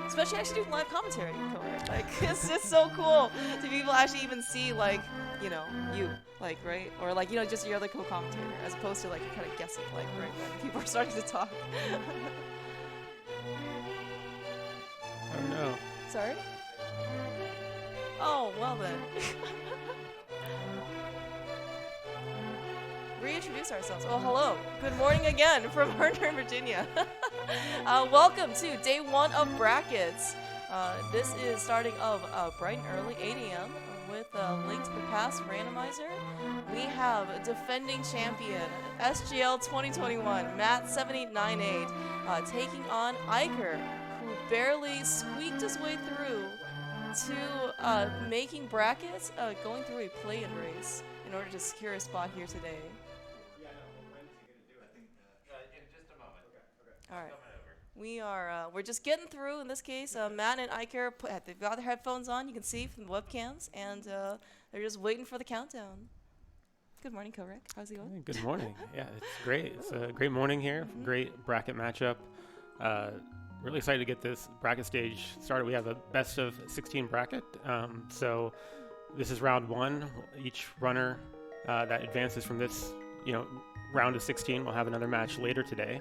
especially actually doing live commentary. Like, it's just so cool to be able to actually even see, like, you know, you, like, right? Or, like, you know, just your other co-commentator, as opposed to, like, you're kind of guessing, like, right when people are starting to talk. Oh, no. Sorry? Oh, well then. Reintroduce ourselves. Oh, hello. Good morning again from Northern Virginia. Welcome to day 1 of brackets. This is starting of bright and early, 8 a.m. with a link to the past randomizer. We have defending champion SGL 2021 matt7898 taking on eykir, who barely squeaked his way through to making brackets, going through a play-in race in order to secure a spot here today. Yeah, no, but when is he going to do it? I think in just a moment. Okay. All right. We're just getting through. In this case, Matt and eykir, they've got their headphones on. You can see from the webcams, and they're just waiting for the countdown. Good morning, Korek. How's it going? Good morning. Yeah, it's great. It's a great morning here. Great bracket matchup. Really excited to get this bracket stage started. We have a best of 16 bracket. So this is round 1. Each runner that advances from this, round of 16 will have another match later today.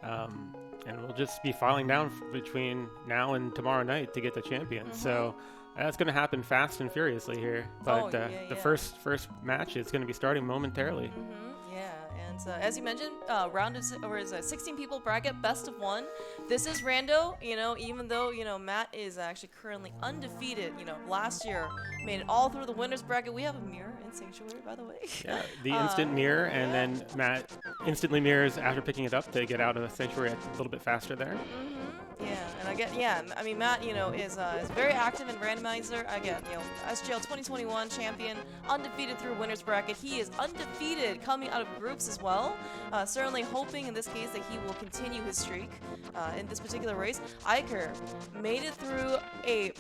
And we'll just be filing down between now and tomorrow night to get the champion. So that's going to happen fast and furiously here. But the first match is going to be starting momentarily. As you mentioned, round of 16 people bracket, best of 1. This is rando, even though, Matt is actually currently undefeated. Last year made it all through the winners bracket. We have a mirror in Sanctuary, by the way. Yeah, the instant mirror, and then Matt instantly mirrors after picking it up to get out of the Sanctuary a little bit faster there. Matt, is very active in randomizer. Again, SGL 2021 champion, undefeated through winners bracket. He is undefeated coming out of groups as well. Certainly hoping in this case that he will continue his streak in this particular race. eykir made it through a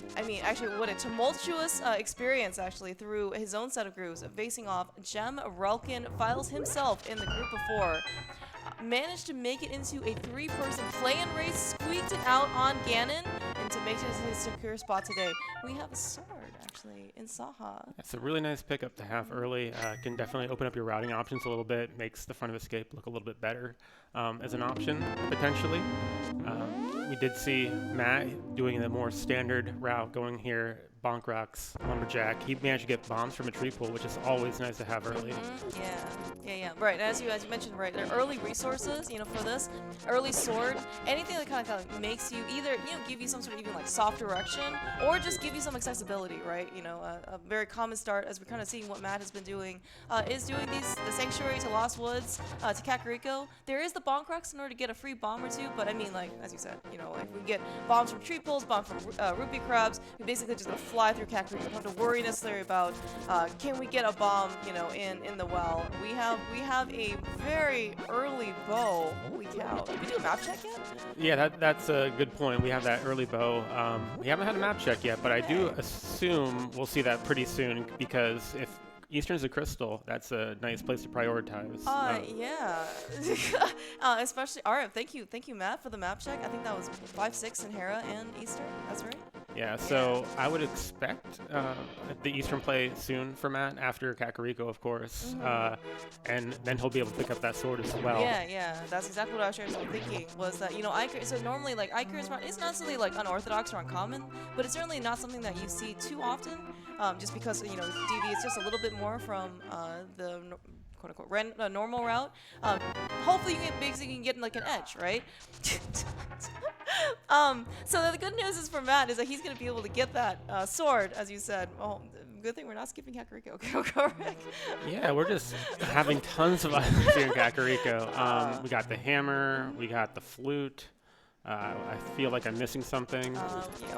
tumultuous experience actually through his own set of groups, facing off Jem Relkin Files himself in the group of 4. Managed to make it into a 3-person play-in race, squeaked it out on Ganon, and to make it his secure spot today. We have a sword, actually, in Saha. It's a really nice pickup to have early. Can definitely open up your routing options a little bit, makes the front of escape look a little bit better as an option, potentially. We did see Matt doing the more standard route, going here, Bonk Rocks, Lumberjack. He managed to get bombs from a tree pool, which is always nice to have early. Yeah. Right. As you mentioned, right, there are early resources, for this early sword, anything that kind of makes you either, give you some sort of even like soft direction, or just give you some accessibility, right? A very common start, as we're kind of seeing what Matt has been doing, is doing the Sanctuary to Lost Woods, to Kakariko. There is the Bonk Rocks in order to get a free bomb or two, but I mean, like, as you said, like we get bombs from tree pools, bombs from rupee crabs, we basically just gonna fly through Kakariko. We don't have to worry necessarily about can we get a bomb, in the well. We have a very early bow. Holy cow! Did we do a map check yet? Yeah, that's a good point. We have that early bow. We haven't had a map check yet, but I do assume we'll see that pretty soon, because if Eastern's a crystal, that's a nice place to prioritize. Especially, all right, thank you, Matt, for the map check. I think that was 5-6 in Hera and Eastern. That's right. Yeah, so I would expect the Eastern play soon for Matt, after Kakariko, of course, and then he'll be able to pick up that sword as well. Yeah, that's exactly what I was thinking, was that, eykir, so normally, like, eykir is not necessarily, like, unorthodox or uncommon, but it's certainly not something that you see too often, just because, DV is just a little bit more from the quote-unquote normal route. Hopefully you can get like an edge, right? So the good news is for Matt is that he's going to be able to get that sword, as you said. Oh, good thing we're not skipping Kakariko. Correct. Yeah, we're just having tons of items here in Kakariko. We got the hammer, we got the flute. I feel like I'm missing something.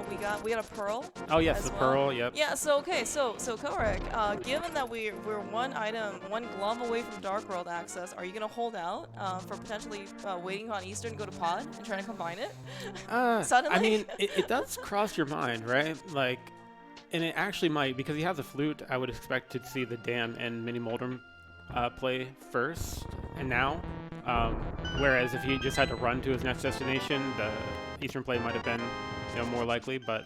We got a pearl. Oh yes, the pearl. Yep. Yeah. So correct. Given that we're one glove away from Dark World access, are you gonna hold out for potentially waiting on Eastern to go to Pod and trying to combine it? Suddenly. I mean, it does cross your mind, right? Like, and it actually might, because you have the flute. I would expect to see the Dam and Mini Moldrum play first, and now Whereas if he just had to run to his next destination, the eastern play might have been more likely. But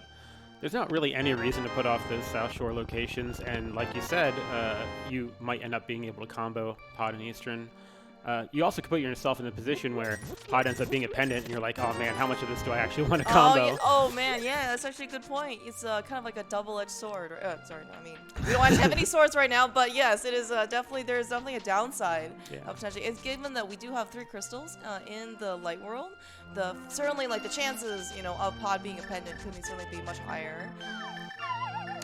there's not really any reason to put off those South Shore locations. And like you said, you might end up being able to combo Pod and Eastern. You also could put yourself in a position where Pod ends up being a pendant, and you're like, oh man, how much of this do I actually want to combo? Yeah. Oh man, yeah, that's actually a good point. It's kind of like a double-edged sword. Sorry, no, I mean, we don't actually have any swords right now, but yes, it is definitely. There's definitely a downside potentially. It's given that we do have 3 crystals in the light world. Certainly like the chances, of Pod being a pendant could certainly be much higher.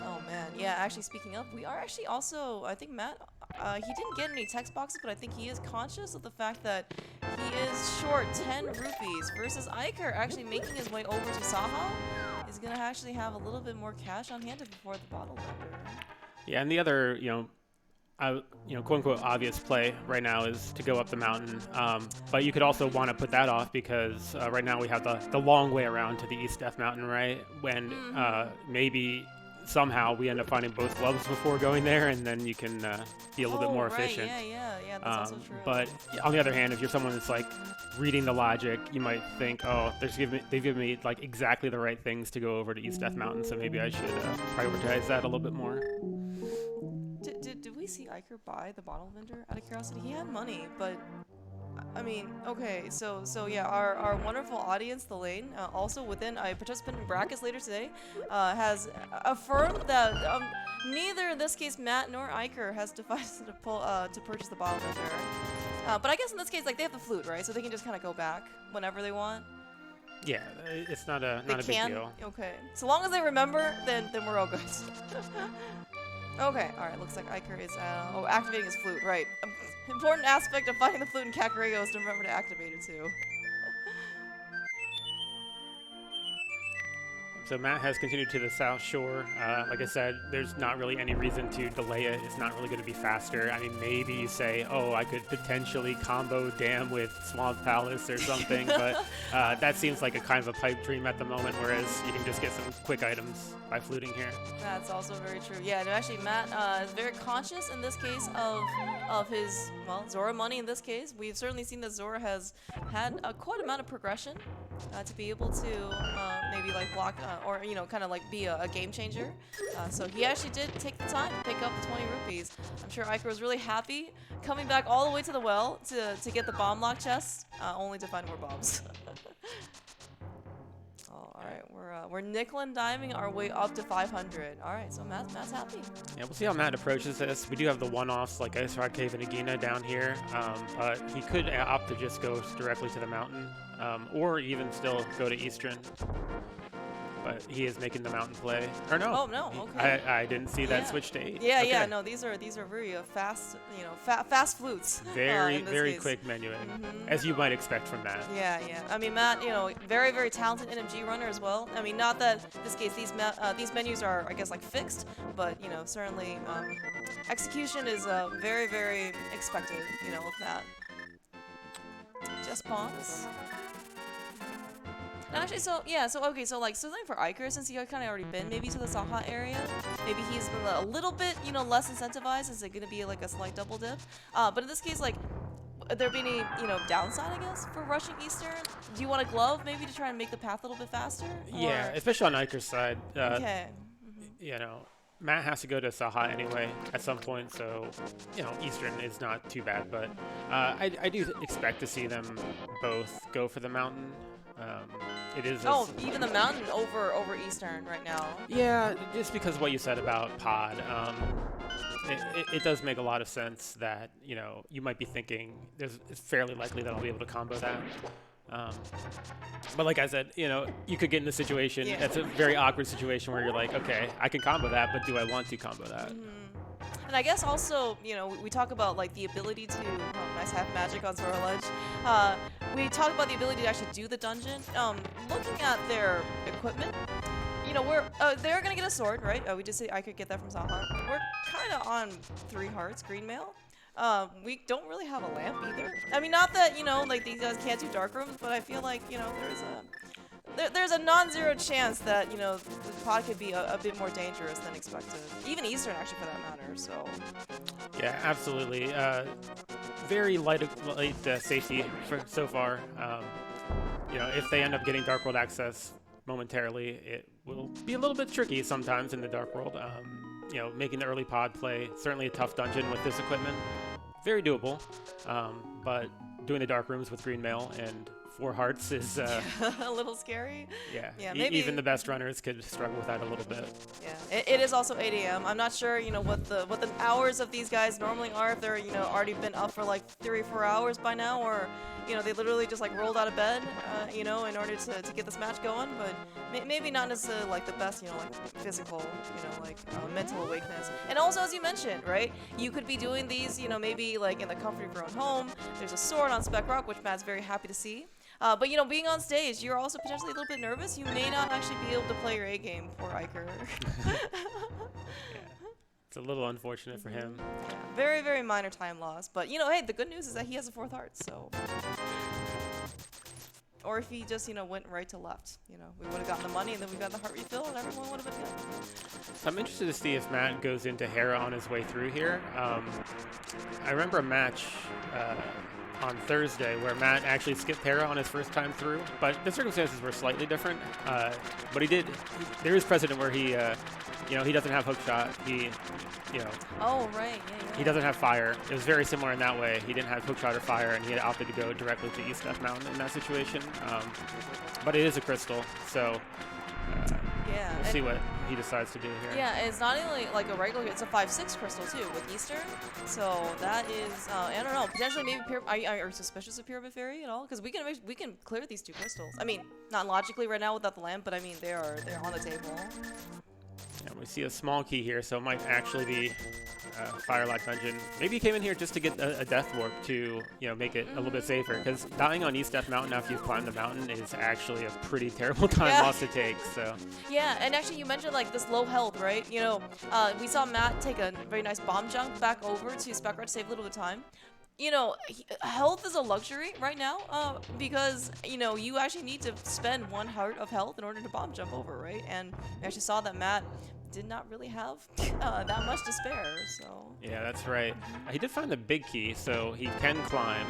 Oh man, yeah. Actually, speaking of, we are actually also. I think Matt. He didn't get any text boxes, but I think he is conscious of the fact that he is short 10 rupees versus eykir actually making his way over to Saha. Is going to actually have a little bit more cash on hand to afford the bottle vendor. Yeah, and the other, quote-unquote obvious play right now is to go up the mountain. But you could also want to put that off because right now we have the long way around to the East Death Mountain, right? When maybe somehow we end up finding both gloves before going there, and then you can be a little bit more efficient. Yeah, that's also true. But on the other hand, if you're someone that's like reading the logic, you might think, oh, they've given me like exactly the right things to go over to East Death Mountain, so maybe I should prioritize that a little bit more. Did we see eykir buy the bottle vendor out of curiosity? He had money, but I mean, okay, so yeah, our wonderful audience, the lane, also within a participant in brackets later today, has affirmed that neither in this case Matt nor eykir has decided to purchase the bottle vendor. But I guess in this case, like they have the flute, right? So they can just kind of go back whenever they want. Yeah, it's not a big deal. Okay, so long as they remember, then we're all good. Okay, alright, looks like eykir is activating his flute, right. Important aspect of finding the flute in Kakariko is to remember to activate it too. So Matt has continued to the South Shore. Like I said, there's not really any reason to delay it. It's not really going to be faster. I mean, maybe you say, oh, I could potentially combo Dam with Swamp Palace or something, but that seems like a kind of a pipe dream at the moment, whereas you can just get some quick items by fluting here. That's also very true. Yeah, no, actually, Matt is very conscious in this case of his, Zora money in this case. We've certainly seen that Zora has had quite amount of progression to be able to maybe like block or kind of like be a game changer. So he actually did take the time to pick up the 20 rupees. I'm sure eykir was really happy coming back all the way to the well to get the bomb lock chest, only to find more bombs. Alright, we're nickel and diming our way up to 500. Alright, so Matt's happy. Yeah, we'll see how Matt approaches this. We do have the one-offs like Ice Rock Cave and Agina down here, but he could opt to just go directly to the mountain, or even still go to Eastern. But he is making the mountain play. Or no. Oh no, okay. I didn't see that switch to 8. Yeah, okay. yeah, no, these are very fast, fast flutes. Very quick menuing, as you might expect from Matt. Yeah. I mean, Matt, very talented NMG runner as well. I mean, not that in this case these menus are, I guess, like fixed, but certainly execution is very expected, with that. Just pause. Actually, something for eykir, since he kind of already been maybe to the Saha area, maybe he's a little bit, less incentivized. Is it going to be like a slight double dip? But in this case, like, there be any, downside, I guess, for rushing Eastern? Do you want a glove maybe to try and make the path a little bit faster? Yeah, especially on eykir's side. Okay. Matt has to go to Saha anyway at some point, so Eastern is not too bad. But I do expect to see them both go for the mountain. It is. Even the mountain over Eastern right now. Yeah, just because of what you said about Pod, it does make a lot of sense that you might be thinking it's fairly likely that I'll be able to combo that. But like I said, you could get in the situation. Yeah. That's a very awkward situation where you're like, okay, I can combo that, but do I want to combo that? And I guess also, we talk about like the ability to, nice half magic on Zora Ledge. We talk about the ability to actually do the dungeon. Looking at their equipment, they're gonna get a sword, right? We just say I could get that from Saha. We're kind of on 3 hearts, green mail. We don't really have a lamp either. I mean, not that, like these guys can't do dark rooms, but I feel like, there's a non-zero chance that, you know, the pod could be a bit more dangerous than expected. Even Eastern, actually, for that matter, so. Yeah, absolutely. Very light safety so far. You know, if they end up getting Dark World access momentarily, it will be a little bit tricky sometimes in the Dark World. You know, making the early pod play, certainly a tough dungeon with this equipment. Very doable, but doing the Dark Rooms with Green Mail and 4 hearts is a little scary. Yeah, maybe even the best runners could struggle with that a little bit. Yeah, it is also 8 a.m. I'm not sure, you know, what the hours of these guys normally are, if they're, you know, already been up for like 3 or 4 hours by now, or, you know, they literally just like rolled out of bed, you know, in order to get this match going. But maybe not necessarily like the best, you know, like physical, you know, like mental awakeness. And also, as you mentioned, right, you could be doing these, you know, maybe like in the comfort of your own home. There's a sword on Spec Rock, which Matt's very happy to see. But, you know, being on stage, you're also potentially a little bit nervous. You may not actually be able to play your A game, poor eykir. Yeah. It's a little unfortunate for him. Yeah, very, very minor time loss. But, you know, hey, the good news is that he has a 4th heart, so. Or if he just, you know, went right to left, you know, we would have gotten the money and then we got the heart refill and everyone would have been good. I'm interested to see if Matt goes into Hera on his way through here. I remember a match on Thursday where Matt actually skipped Hera on his first time through, but the circumstances were slightly different. But there is precedent where he, you know, he doesn't have hookshot. He, you know. Oh, right, yeah. He doesn't have fire. It was very similar in that way. He didn't have hookshot or fire, and he had opted to go directly to East Death Mountain in that situation. But it is a crystal, so yeah, we'll see what he decides to do here. Yeah, it's not only like a regular, it's a 5/6 crystal too with Eastern. So that is, I don't know, potentially maybe are you suspicious of Pyramid Fairy at all? Because we can clear these 2 crystals. I mean, not logically right now without the lamp, but I mean they're on the table. And we see a small key here, so it might actually be Firelight Dungeon. Maybe he came in here just to get a Death Warp to, you know, make it a little bit safer. Because dying on East Death Mountain after you've climbed the mountain is actually a pretty terrible time loss to take. So. Yeah, and actually you mentioned like this low health, right? You know, we saw Matt take a very nice bomb jump back over to Spec Rock to save a little bit of time. You know, health is a luxury right now because, you know, you actually need to spend 1 heart of health in order to bomb jump over, right? And we actually saw that Matt did not really have that much to spare, so. Yeah, that's right. He did find the big key, so he can climb.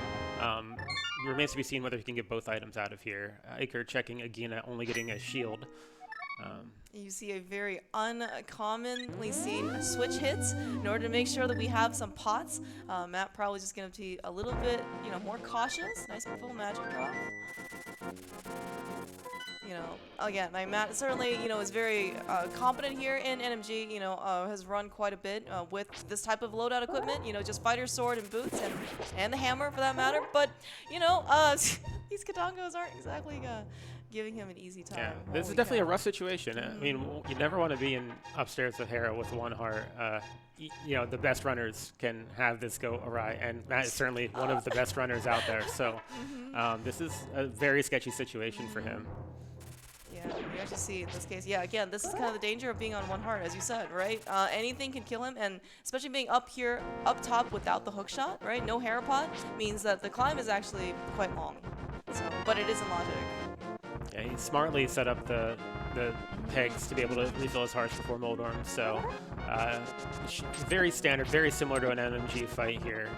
Remains to be seen whether he can get both items out of here. eykir checking Agina, only getting a shield. You see a very uncommonly seen switch hits in order to make sure that we have some pots. Matt probably just going to be a little bit, you know, more cautious. Nice full magic drop. You know, again, like Matt certainly, you know, is very competent here in NMG. You know, has run quite a bit with this type of loadout equipment. You know, just fighter sword and boots and the hammer for that matter. But you know, these Katangos aren't exactly giving him an easy time. Yeah, this is definitely a rough situation. I mean, you never want to be in upstairs with Hera with 1 heart. You know, the best runners can have this go awry, and Matt is certainly one of the best runners out there. So this is a very sketchy situation for him. Yeah, you actually see in this case. Yeah, again, this is kind of the danger of being on 1 heart, as you said, right? Anything can kill him, and especially being up here, up top without the hookshot, right? No Hera pod means that the climb is actually quite long. So, but it isn't logic. Yeah, he smartly set up the pegs to be able to refill his hearts before Moldorm. So very standard, very similar to an MMG fight here.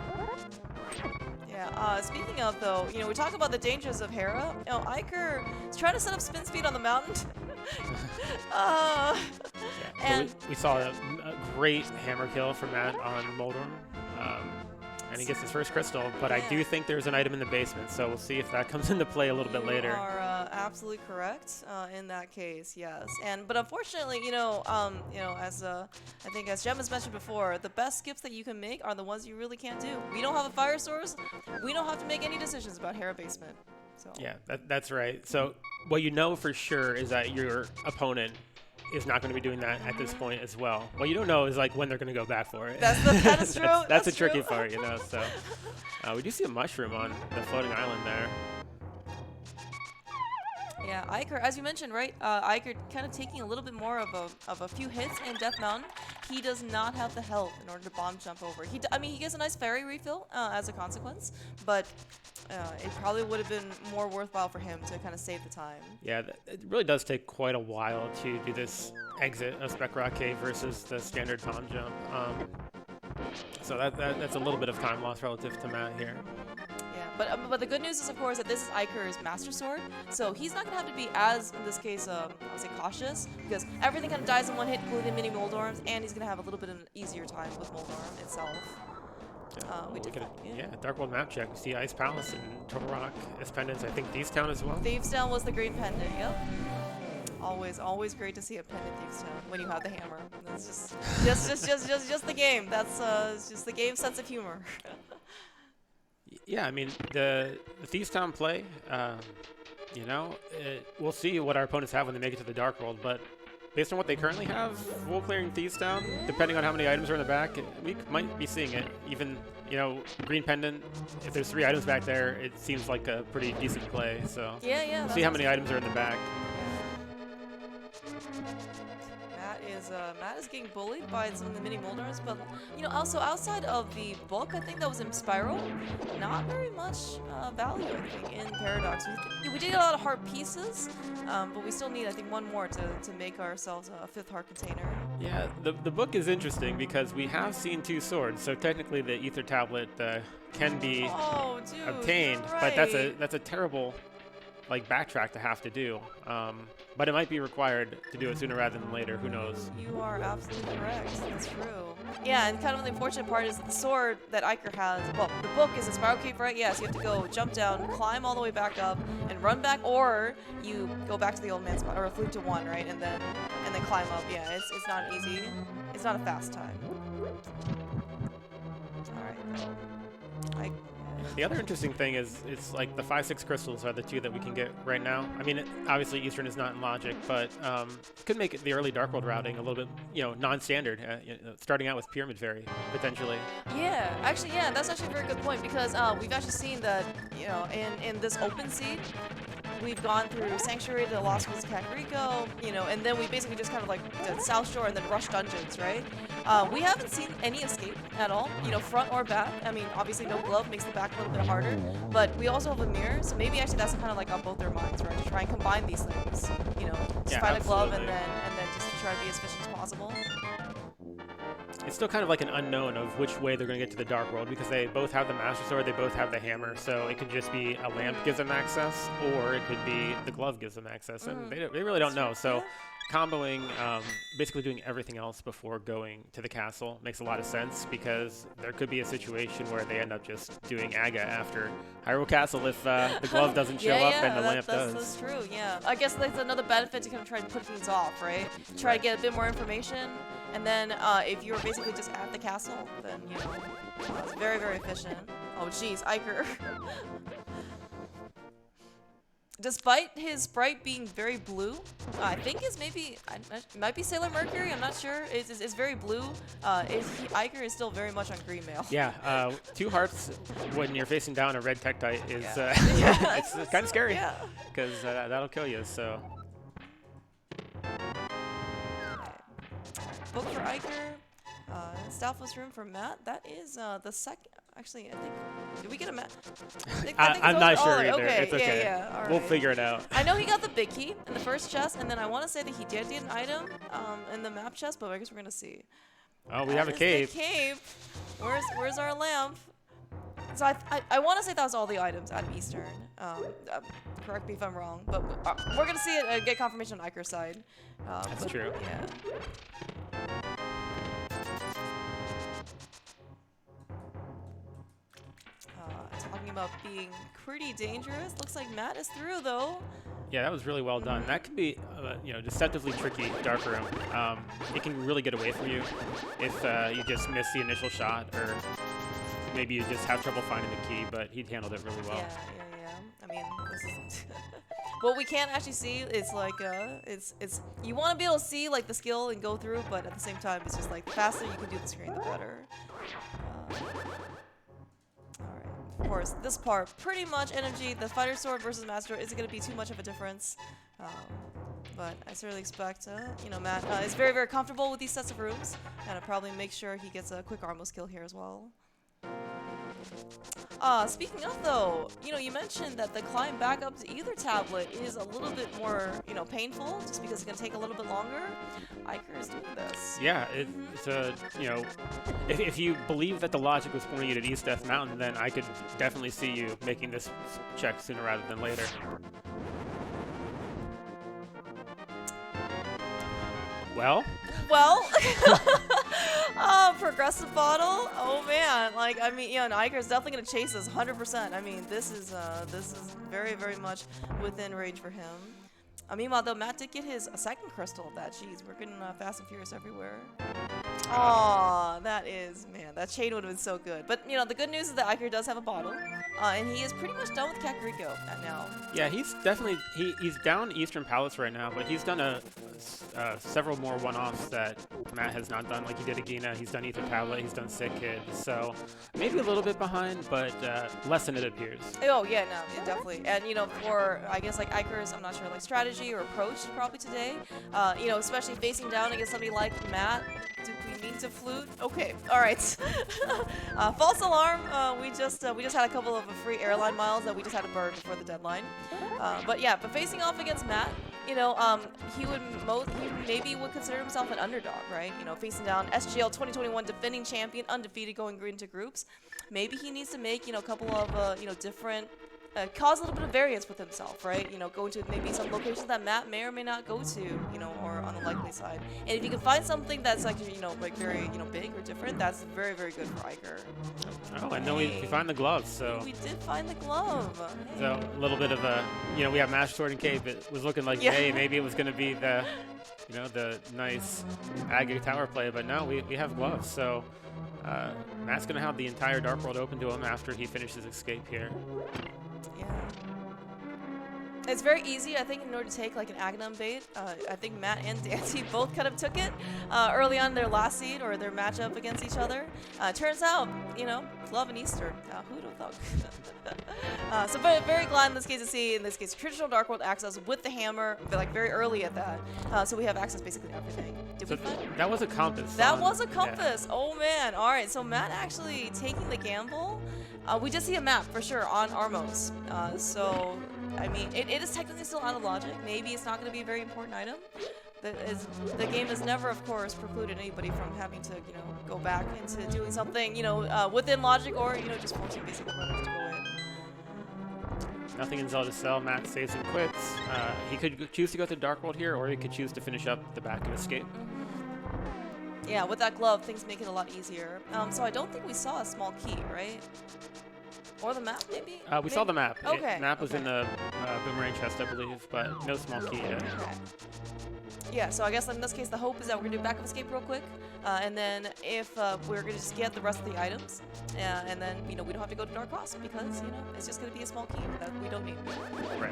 Yeah, speaking of though, you know, we talk about the dangers of Hera. You know, eykir is trying to set up spin speed on the mountain. And we saw a great hammer kill from Matt on Moldorm. And he gets his first crystal, but I do think there's an item in the basement, so we'll see if that comes into play a little bit later. You are absolutely correct in that case, yes. But unfortunately, you know, as I think as Jem has mentioned before, the best skips that you can make are the ones you really can't do. We don't have a fire source. We don't have to make any decisions about Hera basement. So. Yeah, that's right. So what you know for sure is that your opponent is not going to be doing that at this point as well. What you don't know is like when they're going to go back for it. That is true. That's the tricky part, you know. So we do see a mushroom on the floating island there. Yeah, eykir, as you mentioned, right? eykir kind of taking a little bit more of a few hits in Death Mountain. He does not have the health in order to bomb jump over. I mean, he gets a nice fairy refill as a consequence, but it probably would have been more worthwhile for him to kind of save the time. Yeah, it really does take quite a while to do this exit of Spec Rock Cave versus the standard bomb jump. So that's a little bit of time lost relative to Matt here. Yeah, but the good news is, of course, that this is eykir's Master Sword, so he's not going to have to be as, in this case, I would say cautious, because everything kind of dies in one hit, including mini Moldorms, and he's going to have a little bit of an easier time with Moldorm itself. We did that, yeah, Dark World map check. We see Ice Palace and Turtle Rock as pendants. I think Thieves Town as well. Thieves Town was the green pendant, yep. Always great to see a pendant Thieves Town when you have the hammer. That's just the game. That's just the game's sense of humor. Yeah, I mean, the Thieves Town play, you know, we'll see what our opponents have when they make it to the Dark World, but based on what they currently have, full clearing Thieves Town, depending on how many items are in the back, we might be seeing it. Even, you know, green pendant, if there's 3 items back there, it seems like a pretty decent play, so Yeah. we'll see how many items are in the back. Matt is getting bullied by some of the mini Moldorms, but you know, also outside of the book, I think that was in Spiral, not very much value, I think, in Paradox. We did get a lot of heart pieces, but we still need, I think, one more to make ourselves a 5th heart container. Yeah, the book is interesting because we have seen 2 swords, so technically the Ether Tablet can be obtained, but that's a terrible like backtrack to have to do. But it might be required to do it sooner rather than later. Who knows? You are absolutely correct. That's true. Yeah, and kind of the unfortunate part is that the sword that eykir has, well, the book is a spiral cave, right? Yes, you have to go jump down, climb all the way back up, and run back, or you go back to the old man spot, or a flute to 1, right? And then climb up. Yeah, it's not easy. It's not a fast time. All right. The other interesting thing is it's like the 5-6 crystals are the 2 that we can get right now. I mean, obviously Eastern is not in logic, but could make it the early Dark World routing a little bit, you know, non-standard, starting out with Pyramid Fairy, potentially. Yeah, actually, yeah, that's actually a very good point, because we've actually seen that, you know, in this open seed, we've gone through Sanctuary to the Lost Woods of Kakariko, you know, and then we basically just kind of like did South Shore and then Rush Dungeons, right? We haven't seen any escape at all, you know, front or back. I mean, obviously no glove makes the back a little bit harder, but we also have a mirror, so maybe actually that's kind of like on both their minds, right? To try and combine these things, you know, just find a glove and then just to try to be as efficient as possible. It's still kind of like an unknown of which way they're going to get to the Dark World, because they both have the Master Sword, they both have the hammer, so it could just be a lamp gives them access, or it could be the glove gives them access, and they really don't know. So comboing, basically doing everything else before going to the castle makes a lot of sense, because there could be a situation where they end up just doing Aga after Hyrule Castle if the glove doesn't show up and the lamp does. That's true, yeah. I guess that's another benefit to kind of try to put things off, right? Try to get a bit more information, and then if you're basically just at the castle, then, you know, it's very, very efficient. Oh, jeez, eykir. Despite his sprite being very blue, I think is maybe, might be Sailor Mercury, I'm not sure, is very blue. eykir is still very much on green mail. Yeah, 2 hearts when you're facing down a red Tektite is it's kind of scary, because that'll kill you, so. Book for eykir, Stalfos Room for Matt, that is the second. Actually, I think, did we get a map? I'm not sure either. Okay, it's okay. Yeah, we'll figure it out. I know he got the big key in the first chest, and then I want to say that he did get an item in the map chest, but I guess we're gonna see. Oh, we have a cave. The cave. Where's our lamp? So I want to say that was all the items out of Eastern. Correct me if I'm wrong, but we're gonna see it get confirmation on eykir's side. That's true. Yeah. Talking about being pretty dangerous. Looks like Matt is through though. Yeah, that was really well done. That can be, you know, deceptively tricky Dark Room. It can really get away from you if you just miss the initial shot, or maybe you just have trouble finding the key. But he handled it really well. Yeah. I mean, this is what we can't actually see is like it's you want to be able to see like the skill and go through, but at the same time, it's just like the faster you can do the screen, the better. All right. course, this part, pretty much energy. The fighter sword versus master isn't going to be too much of a difference. But I certainly expect, you know, Matt is very, very comfortable with these sets of rooms, and I'll probably make sure he gets a quick armor skill here as well. Speaking of though, you know, you mentioned that the climb back up to either tablet is a little bit more, you know, painful, just because it's going to take a little bit longer. eykir is doing this. Yeah, it's a, you know, if you believe that the logic was pointing you to East Death Mountain, then I could definitely see you making this check sooner rather than later. Well, progressive bottle. Oh man, like I mean, you know, eykir is definitely gonna chase this 100%. I mean, this is very, very much within range for him. Meanwhile, though, Matt did get his second crystal of that. Jeez, we're getting Fast and Furious everywhere. Aw, that is, man, that chain would have been so good. But, you know, the good news is that eykir does have a bottle, and he is pretty much done with Kakariko now. yeah, he's definitely, he's down Eastern Palace right now, but he's done several more one-offs that Matt has not done, like he did Agina, he's done Ether Tablet, he's done Sick Kid, so maybe a little bit behind, but less than it appears. Oh, yeah, no, yeah, definitely. And, you know, for, I guess, like, eykir's, I'm not sure, like, strategy or approach probably today, you know, especially facing down against somebody like Matt. Do we need to flute? Okay, all right. False alarm. We just had a couple of free airline miles that we just had to burn before the deadline. But yeah, but facing off against Matt, you know, he maybe would consider himself an underdog, right? You know, facing down SGL 2021 defending champion, undefeated going into groups. Maybe he needs to make, you know, a couple of you know, different. Cause a little bit of variance with himself, right? You know, go to maybe some locations that Matt may or may not go to, you know, or on the likely side. And if you can find something that's like, you know, like very, you know, big or different, that's very, very good for eykir. Oh, and then we find the gloves, so. We did find the glove. Hey. So a little bit of a, you know, we have Master Sword and Cape. It was looking like, hey, maybe it was going to be the, you know, the nice Agate Tower play, but no, we have gloves. So Matt's going to have the entire Dark World open to him after he finishes Escape here. Yeah. It's very easy, I think, in order to take like an Aghanim bait. I think Matt and Dante both kind of took it early on their last seed or their matchup against each other. Turns out, you know, Glove and Eastern. Who'd have thought? So very glad in this case to see, in this case, traditional Dark World access with the hammer, but like very early at that. So we have access basically to everything. Did we find? That was a compass. That was a compass. Yeah. Oh man. All right. So Matt actually taking the gamble. We just see a map for sure on Armos. So, I mean, it is technically still out of logic. Maybe it's not going to be a very important item. The game has never, of course, precluded anybody from having to, you know, go back into doing something, you know, within logic or, you know, just forcing basic runners to go in. Nothing in Zelda Cell. Matt saves and quits. He could choose to go to Dark World here, or he could choose to finish up the back of Escape. Yeah, with that glove, things make it a lot easier. So I don't think we saw a small key, right? Or the map, maybe? We saw the map. Okay. Map was in the boomerang chest, I believe, but no small key yet. Okay. Yeah, so I guess in this case, the hope is that we're going to do back of Escape real quick. And then if we're going to just get the rest of the items, and then, you know, we don't have to go to Dark Cross because, you know, it's just going to be a small key that we don't need. Right.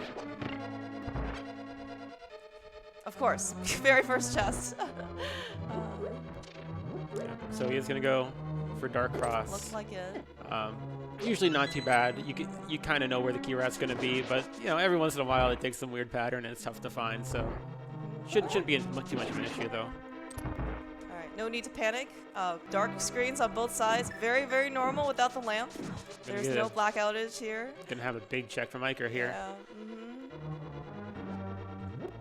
Of course. Very first chest. So he is going to go for Dark Cross. Looks like it. Usually not too bad. You kind of know where the key rat's going to be, but you know, every once in a while it takes some weird pattern and it's tough to find. So shouldn't be too much of an issue though. All right, no need to panic. Dark screens on both sides, very, very normal without the lamp. There's no black outage here. Gonna have a big check from eykir here. Yeah.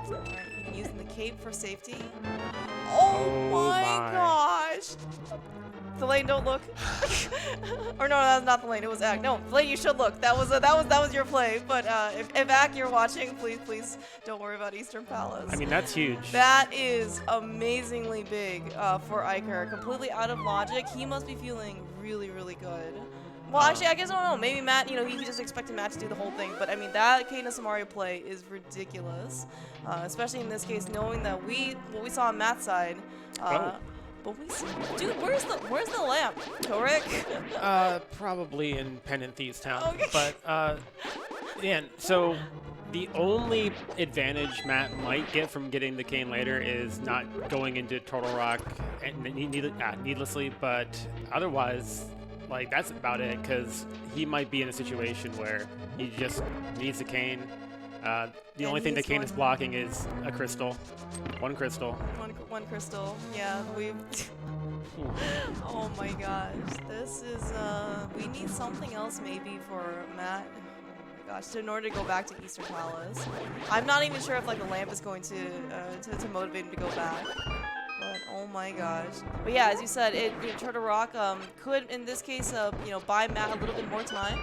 All right, using the cape for safety. Oh my gosh! The lane, don't look. Or no, that's not the lane. It was Ak. No, the lane, you should look. That was your play. But if Ak, you're watching, please don't worry about Eastern Palace. I mean, that's huge. That is amazingly big for eykir. Completely out of logic. He must be feeling really, really good. Well, actually, I guess I don't know. Maybe Matt, you know, he just expected Matt to do the whole thing. But I mean, that Cadence Samaria play is ridiculous, especially in this case, knowing that what we saw on Matt's side. But we see, dude, where's the lamp, Torik? Probably in Pendant Thieves Town. Okay. But yeah. So the only advantage Matt might get from getting the cane later is not going into Turtle Rock and needlessly. But otherwise, like that's about it, because he might be in a situation where he just needs a cane. The only thing the cane is blocking is a crystal. One crystal. One crystal. Yeah, we've... Oh my gosh. This is, we need something else maybe for Matt. Oh my gosh, in order to go back to Eastern Palace. I'm not even sure if like the lamp is going to motivate him to go back. But oh my gosh. But yeah, as you said, Turtle Rock could in this case buy Matt a little bit more time.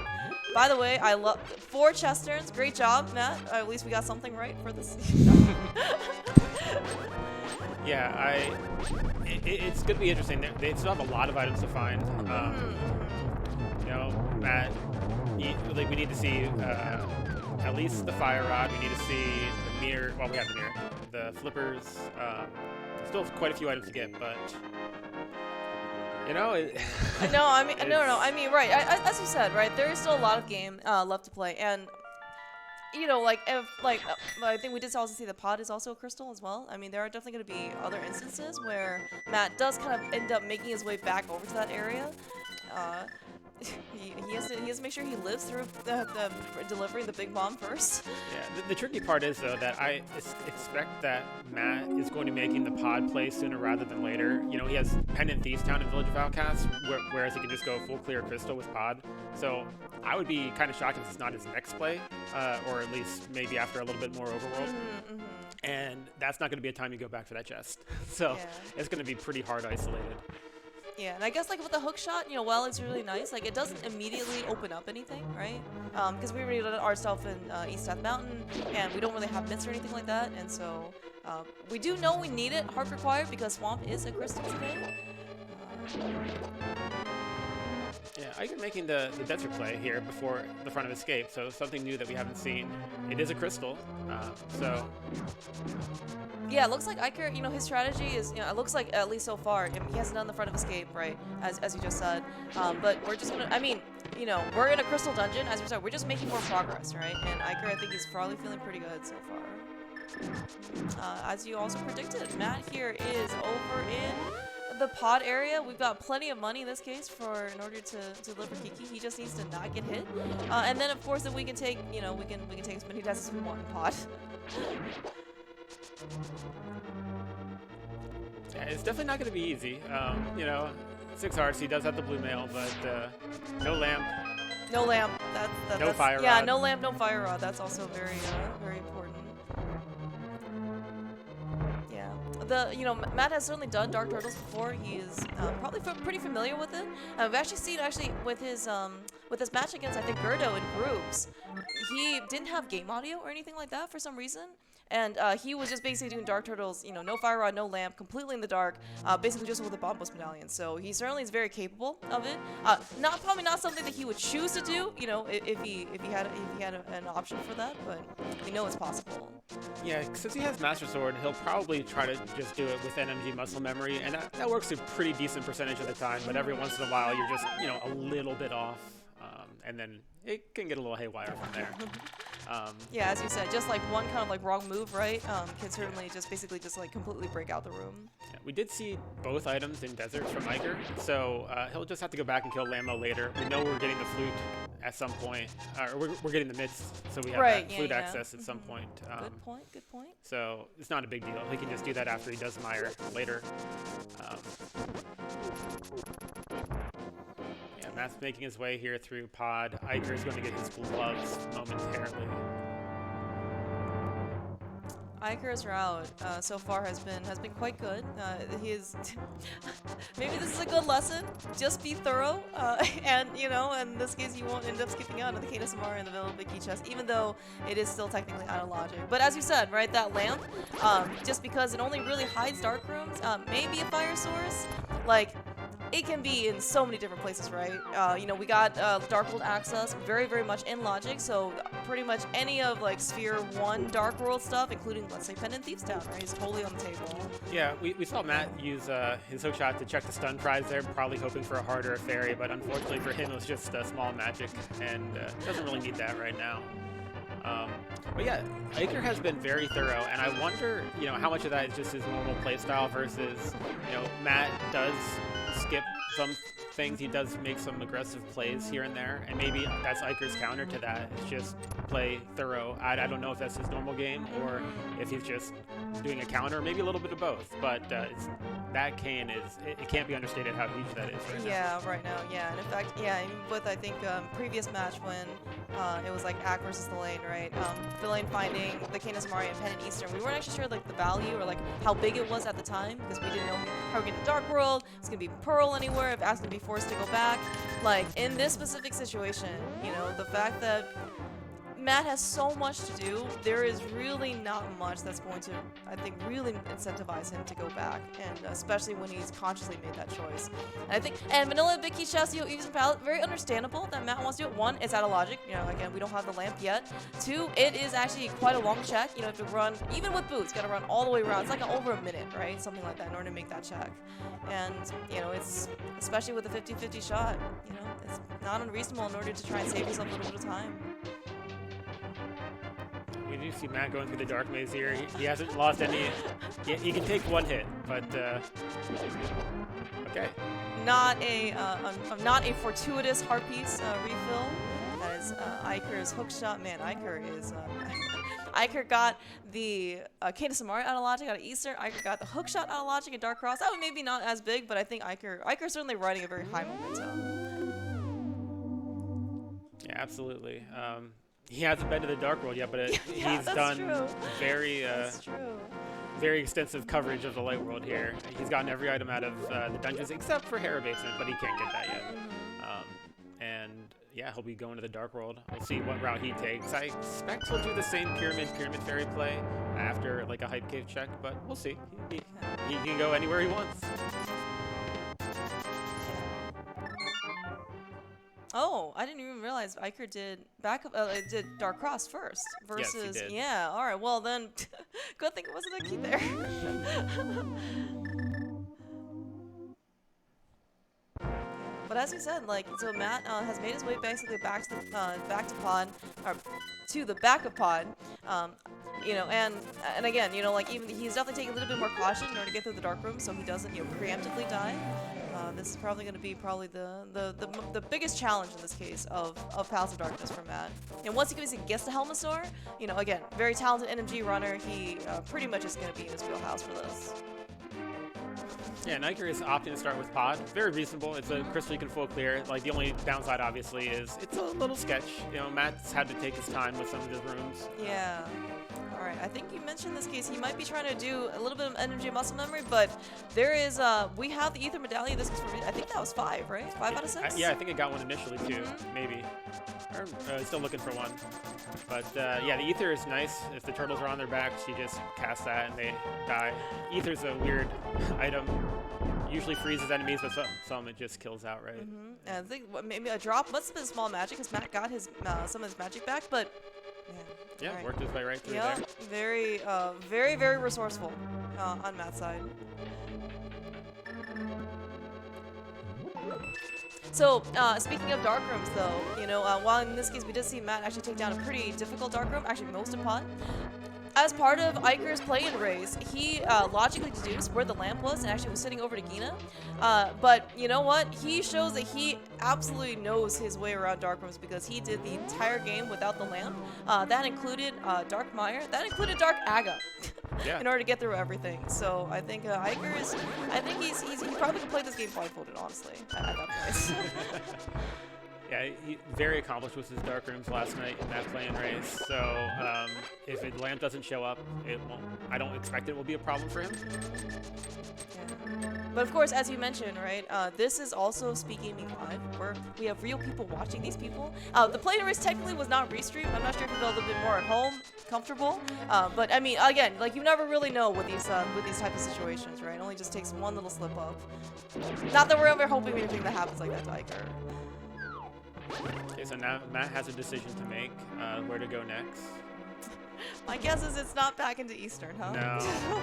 By the way, I love 4 chest turns. Great job, Matt. At least we got something right for this. Yeah, it's gonna be interesting. They still have a lot of items to find. You know, Matt, we need to see at least the fire rod. We need to see the mirror. Well, we have the mirror, the flippers. Still quite a few items to get, but you know. No, I mean, no. I mean, right. As you said, right. There is still a lot of game left to play, and you know, like if I think we did also see the pod is also a crystal as well. I mean, there are definitely going to be other instances where Matt does kind of end up making his way back over to that area. He has to make sure he lives through the delivering the big bomb first. Yeah, the tricky part is though that I expect that Matt is going to be making the pod play sooner rather than later. You know, he has Pendant Thieves Town and Village of Outcasts, whereas he can just go full clear crystal with pod. So I would be kind of shocked if it's not his next play, or at least maybe after a little bit more overworld. And that's not going to be a time you go back for that chest. So it's going to be pretty hard isolated. Yeah, and I guess like with the hook shot, you know, while it's really nice, like it doesn't immediately open up anything, right? Because we already did our stuff in East Death Mountain, and we don't really have bits or anything like that, and so we do know we need it, heart required, because Swamp is a crystal today. Yeah, Iker making the desert play here before the front of escape, so something new that we haven't seen. It is a crystal, so. Yeah, it looks like Iker, you know, his strategy is, you know, it looks like, at least so far, he hasn't done the front of escape, right, as you just said, but we're just gonna, I mean, you know, we're in a crystal dungeon, as we said, we're just making more progress, right, and Iker, I think, is probably feeling pretty good so far. As you also predicted, Matt here is over in the pod area. We've got plenty of money in this case in order to deliver Kiki. He just needs to not get hit, and then of course then we can take, you know, we can take as many deaths as we want in pod. Yeah, it's definitely not going to be easy. You know, 6 hearts. He does have the blue mail, but no lamp. No lamp. No fire rod. Yeah, no lamp, no fire rod. That's also very important. You know, Matt has certainly done Dark Turtles before. He is probably pretty familiar with it. We've actually seen with his match against, I think, Gerdo in groups, he didn't have game audio or anything like that for some reason. And he was just basically doing Dark Turtles, you know, no fire rod, no lamp, completely in the dark, basically just with a Bombos medallion. So he certainly is very capable of it. Probably not something that he would choose to do, you know, if he had an option for that, but we know it's possible. Yeah, since he has Master Sword, he'll probably try to just do it with NMG muscle memory, and that works a pretty decent percentage of the time. But every once in a while, you're just, you know, a little bit off, and then it can get a little haywire from there. Yeah, as you said, just like one kind of like wrong move, right, can certainly just basically just like completely break out the room. Yeah, we did see both items in deserts from Iker, so he'll just have to go back and kill Lambo later. We know we're getting the flute at some point, or we're getting the mids, so we have that flute access at some point. Good point. So it's not a big deal. He can just do that after he does Meyer later. Matt's making his way here through pod. Iker is going to get his gloves momentarily. Iker's route so far has been quite good. He is maybe this is a good lesson. Just be thorough, and you know, in this case, you won't end up skipping out on the KSMR and the Villa Vicky chest, even though it is still technically out of logic. But as you said, right, that lamp, just because it only really hides dark rooms, may be a fire source. Like, it can be in so many different places, right? You know, we got Dark World access, very, very much in logic, so pretty much any of, like, Sphere 1 Dark World stuff, including, let's say, Pendant Thieves Town, right, is totally on the table. Yeah, we saw Matt use his hook shot to check the stun prize there, probably hoping for a harder fairy, but unfortunately for him, it was just small magic, and doesn't really need that right now. But yeah, Iker has been very thorough, and I wonder, you know, how much of that is just his normal playstyle versus, you know, Matt does skip some things. He does make some aggressive plays here and there, and maybe that's eykir's counter to that. It's just play thorough. I don't know if that's his normal game or if he's just doing a counter, maybe a little bit of both. But that Kane it can't be understated how huge that is right now. Yeah, right now, yeah. And in fact, yeah, even with, I think, previous match when it was like Ak versus the lane, right? The lane finding the Kane Samari and Pen and Eastern. We weren't actually sure like the value or like how big it was at the time because we didn't know how we're getting Dark World, it's gonna be Pearl anywhere, if Ak's gonna be forced to go back. Like, in this specific situation, you know, the fact that Matt has so much to do, there is really not much that's going to, I think, really incentivize him to go back, and especially when he's consciously made that choice. And I think, and Vanilla, Big Key, Chess, Evasion Palette, very understandable that Matt wants to do it. One, it's out of logic, you know, again, we don't have the lamp yet. Two, it is actually quite a long check, you know, to run, even with boots, gotta run all the way around. It's like over a minute, right? Something like that in order to make that check. And, you know, it's, especially with a 50-50 shot, you know, it's not unreasonable in order to try and save yourself a little bit of time. We do see Matt going through the dark maze here. He hasn't lost any. He can take one hit, but okay. Not a fortuitous heart piece refill. That is eykir's hook shot. Man, eykir is. eykir got the Kane Samari out of logic, out of Eastern. eykir got the hook shot out of logic and Dark Cross. That one maybe not as big, but I think eykir's certainly riding a very high momentum. Yeah, absolutely. He hasn't been to the Dark World yet, but yeah, he's done true. very extensive coverage of the Light World here. He's gotten every item out of the dungeons except for Hera Basement, but he can't get that yet. And yeah, he'll be going to the Dark World. We'll see what route he takes. I expect he'll do the same Pyramid Fairy play after like a Hype Cave check, but we'll see. He can go anywhere he wants. Oh, I didn't even realize eykir did did Dark Cross first versus. Yes, he did. Yeah. All right. Well then, good thing it wasn't a key there. But as you said, like, so Matt has made his way basically back to pod, or to the back of pod. You know, and again, you know, like even he's definitely taking a little bit more caution in order to get through the dark room, so he doesn't, you know, preemptively die. This is probably going to be the biggest challenge in this case of Palace of Darkness for Matt. And once he gets to Helmasaur, you know, again, very talented NMG runner, he pretty much is going to be in his wheelhouse for this. Yeah, eykir is opting to start with pod. Very reasonable. It's a crystal you can full clear. Like, the only downside, obviously, is it's a little sketch. You know, Matt's had to take his time with some of his rooms. Yeah. All right, I think you mentioned this case. He might be trying to do a little bit of energy muscle memory, but there is, we have the Ether Medallion. This is for, I think that was 5, right? 5 out of 6? Yeah, I think I got one initially, too. Maybe. Or, still looking for one. But, yeah, the Ether is nice. If the turtles are on their backs, you just cast that and they die. Ether's a weird item. Usually freezes enemies, but some it just kills outright. And I think maybe a drop must have been small magic, because Matt got his some of his magic back, but yeah, right. Worked his way right through there. Very, very resourceful on Matt's side. So, speaking of dark rooms, though, you know, while in this case we did see Matt actually take down a pretty difficult dark room, actually most of pod. As part of eykir's play-in race, he logically deduced where the lamp was and actually was sitting over to Gina. But you know what? He shows that he absolutely knows his way around dark rooms because he did the entire game without the lamp. That included Dark Mire. That included Dark Aga. Yeah. In order to get through everything. So I think eykir is. I think he probably could play this game blindfolded, honestly, at that place. Yeah, he very accomplished with his dark rooms last night in that play-in race. So if the lamp doesn't show up, it won't. I don't expect it will be a problem for him. Yeah. But of course, as you mentioned, right, this is also SpeedGaming Live, where we have real people watching these people. The play-in race technically was not restreamed. I'm not sure if you felt a little bit more at home, comfortable. But I mean, again, like you never really know with these type of situations, right? It only just takes one little slip up. Not that we're ever hoping anything that happens like that to eykir. Okay, so now Matt has a decision to make, where to go next. My guess is it's not back into Eastern, huh? No,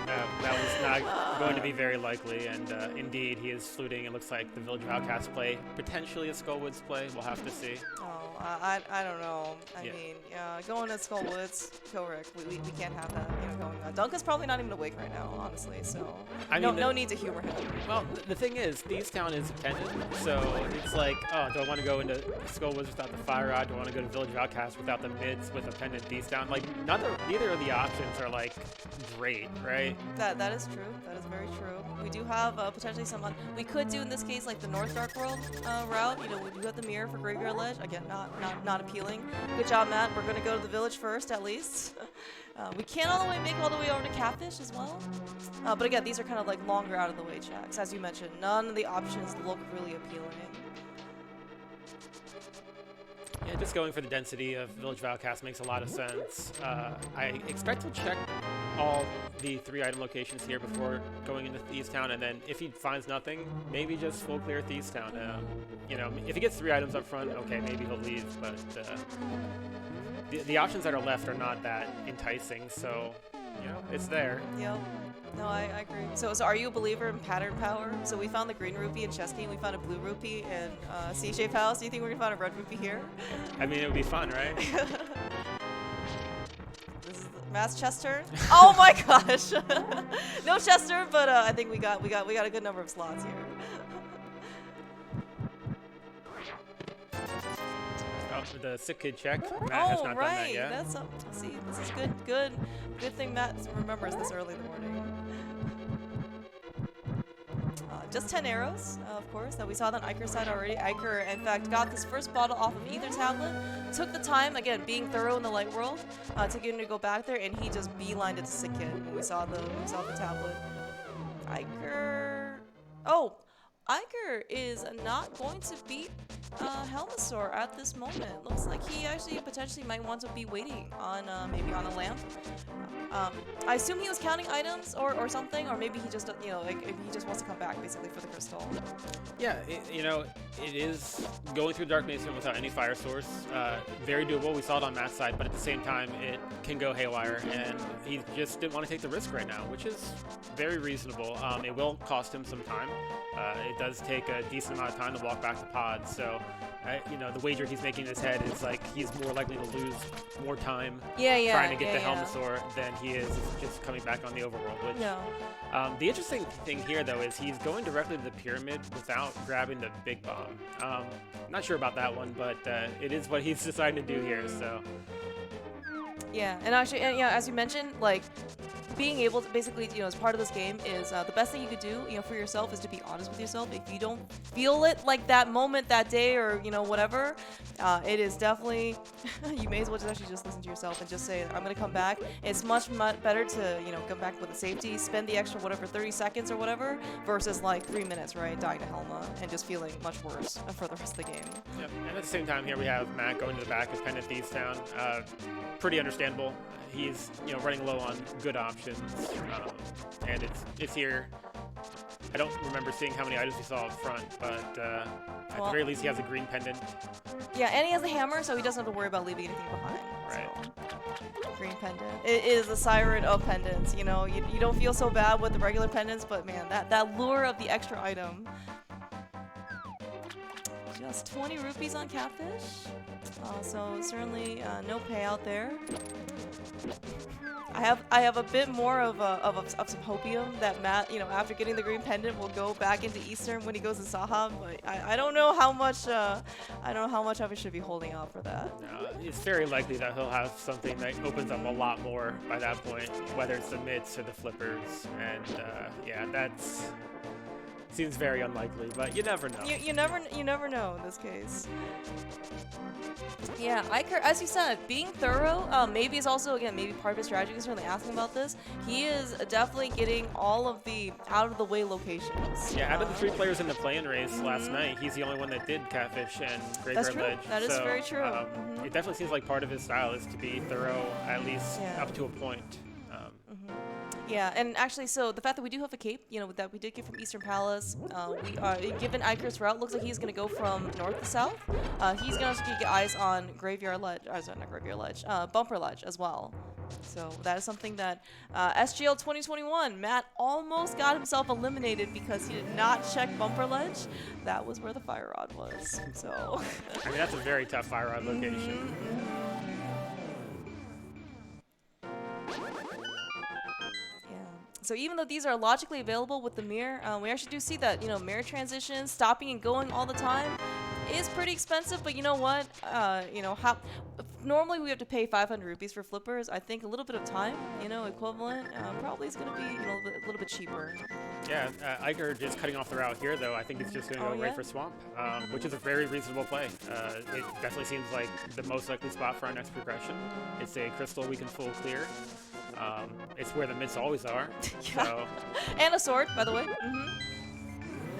that was not going to be very likely, and indeed, he is fluting. It looks like the Village of Outcasts play, potentially a Skullwoods play. We'll have to see. Oh, I don't know. I Yeah. mean, going to Skullwoods, Kilrick, we can't have that, going on. Duncan's probably not even awake right now, honestly, so I no, mean, no need to humor him. Well, the thing is, Thievestown is dependent, so it's like, oh, do I want to go into Skullwoods without the Fire Rod? Do I want to go to Village of Outcasts without the mids with a pendant Thievestown? Like, neither of the options are, like, great, right? That is true. That is very true. We do have potentially someone we could do in this case, like the North Dark World route. We do have the mirror for Graveyard Ledge. Again, not appealing. Good job, Matt. We're gonna go to the village first, at least. We can't make all the way over to Catfish as well. But again, these are kind of like longer out of the way tracks. As you mentioned, none of the options look really appealing. Yeah, just going for the density of Village of Outcasts makes a lot of sense. I expect to check all the 3 item locations here before going into Thievestown, and then if he finds nothing, maybe just full clear Thievestown. If he gets 3 items up front, okay, maybe he'll leave, but the options that are left are not that enticing, so, it's there. Yep. No, I agree. So are you a believer in pattern power? So we found the green rupee in Chess Game, we found a blue rupee in C-Shape House. Do you think we're gonna find a red rupee here? I mean, it would be fun, right? This is the Matt's chess turn. Oh my gosh! No chess turn, but I think we got a good number of slots here. Oh, the sick kid check. Matt has not done that yet. That's see, this is good thing Matt remembers this early in the morning. Just 10 arrows, of course, that we saw that on Eykir's side already. Eykir, in fact, got this first bottle off of Ether Tablet, took the time, again, being thorough in the light world, to get him to go back there, and he just beelined it to Sick Kid when we saw the tablet. Eykir... Oh! Eykir is not going to beat Helmasaur at this moment. Looks like he actually potentially might want to be waiting on maybe on a lamp. I assume he was counting items or something, or maybe he just like if he just wants to come back basically for the crystal. Yeah, it is going through Dark Mason without any fire source. Very doable. We saw it on Matt's side, but at the same time, it can go haywire, and he just didn't want to take the risk right now, which is very reasonable. It will cost him some time. It does take a decent amount of time to walk back to pods, so the wager he's making in his head is like he's more likely to lose more time trying to get the Helmasaur than he is just coming back on the overworld. Which, the interesting thing here, though, is he's going directly to the pyramid without grabbing the big bomb. Not sure about that one, but it is what he's decided to do here. So. Yeah, and actually, as you mentioned, like being able to basically, as part of this game is the best thing you could do, for yourself is to be honest with yourself. If you don't feel it like that moment, that day, or whatever, it is definitely you may as well just listen to yourself and just say, I'm gonna come back. It's much better to come back with a safety, spend the extra 30 seconds or whatever, versus like 3 minutes, right, dying to Helma and just feeling much worse for the rest of the game. Yep. And at the same time, here we have Matt going to the back with Pendant Thievestown. Pretty understandable. He's running low on good options, and it's here. I don't remember seeing how many items we saw up front, but at the very least he has a green pendant. Yeah, and he has a hammer, so he doesn't have to worry about leaving anything behind. Right. So, green pendant. It is the siren of pendants. You don't feel so bad with the regular pendants, but man, that lure of the extra item. Just 20 rupees on Catfish. So certainly no payout there. I have a bit more of some hopium that Matt, after getting the green pendant, will go back into Eastern when he goes to Sahab. But I don't know how much of it should be holding out for that. It's very likely that he'll have something that opens up a lot more by that point, whether it's the mids or the flippers, and that's. Seems very unlikely, but you never know. You never know in this case. Yeah, Eykir, as you said, being thorough, maybe is also maybe part of his strategy. He's certainly asking about this. He is definitely getting all of the out of the way locations. Yeah, out of the 3 players in the play-in race last night, he's the only one that did Catfish and Graveyard Ledge. That is very true. It definitely seems like part of his style is to be thorough, at least up to a point. Yeah, and actually, so the fact that we do have a cape, that we did get from Eastern Palace, given Eykir's route, looks like he's going to go from north to south. He's going to get eyes on Graveyard Ledge, not Graveyard Ledge, Bumper Ledge as well. So that is something that SGL 2021, Matt almost got himself eliminated because he did not check bumper ledge. That was where the fire rod was. So I mean, that's a very tough fire rod location. So even though these are logically available with the mirror, we actually do see that, you know, mirror transitions, stopping and going all the time is pretty expensive, but you know what? You know, normally we have to pay 500 rupees for flippers. I think a little bit of time, you know, equivalent, probably is going to be, you know, a little bit cheaper. Yeah, eykir just cutting off the route here, though. I think it's just going to go right for Swamp, which is a very reasonable play. It definitely seems like the most likely spot for our next progression. It's a crystal we can full clear. It's where the myths always are. Yeah. So. And a sword, by the way.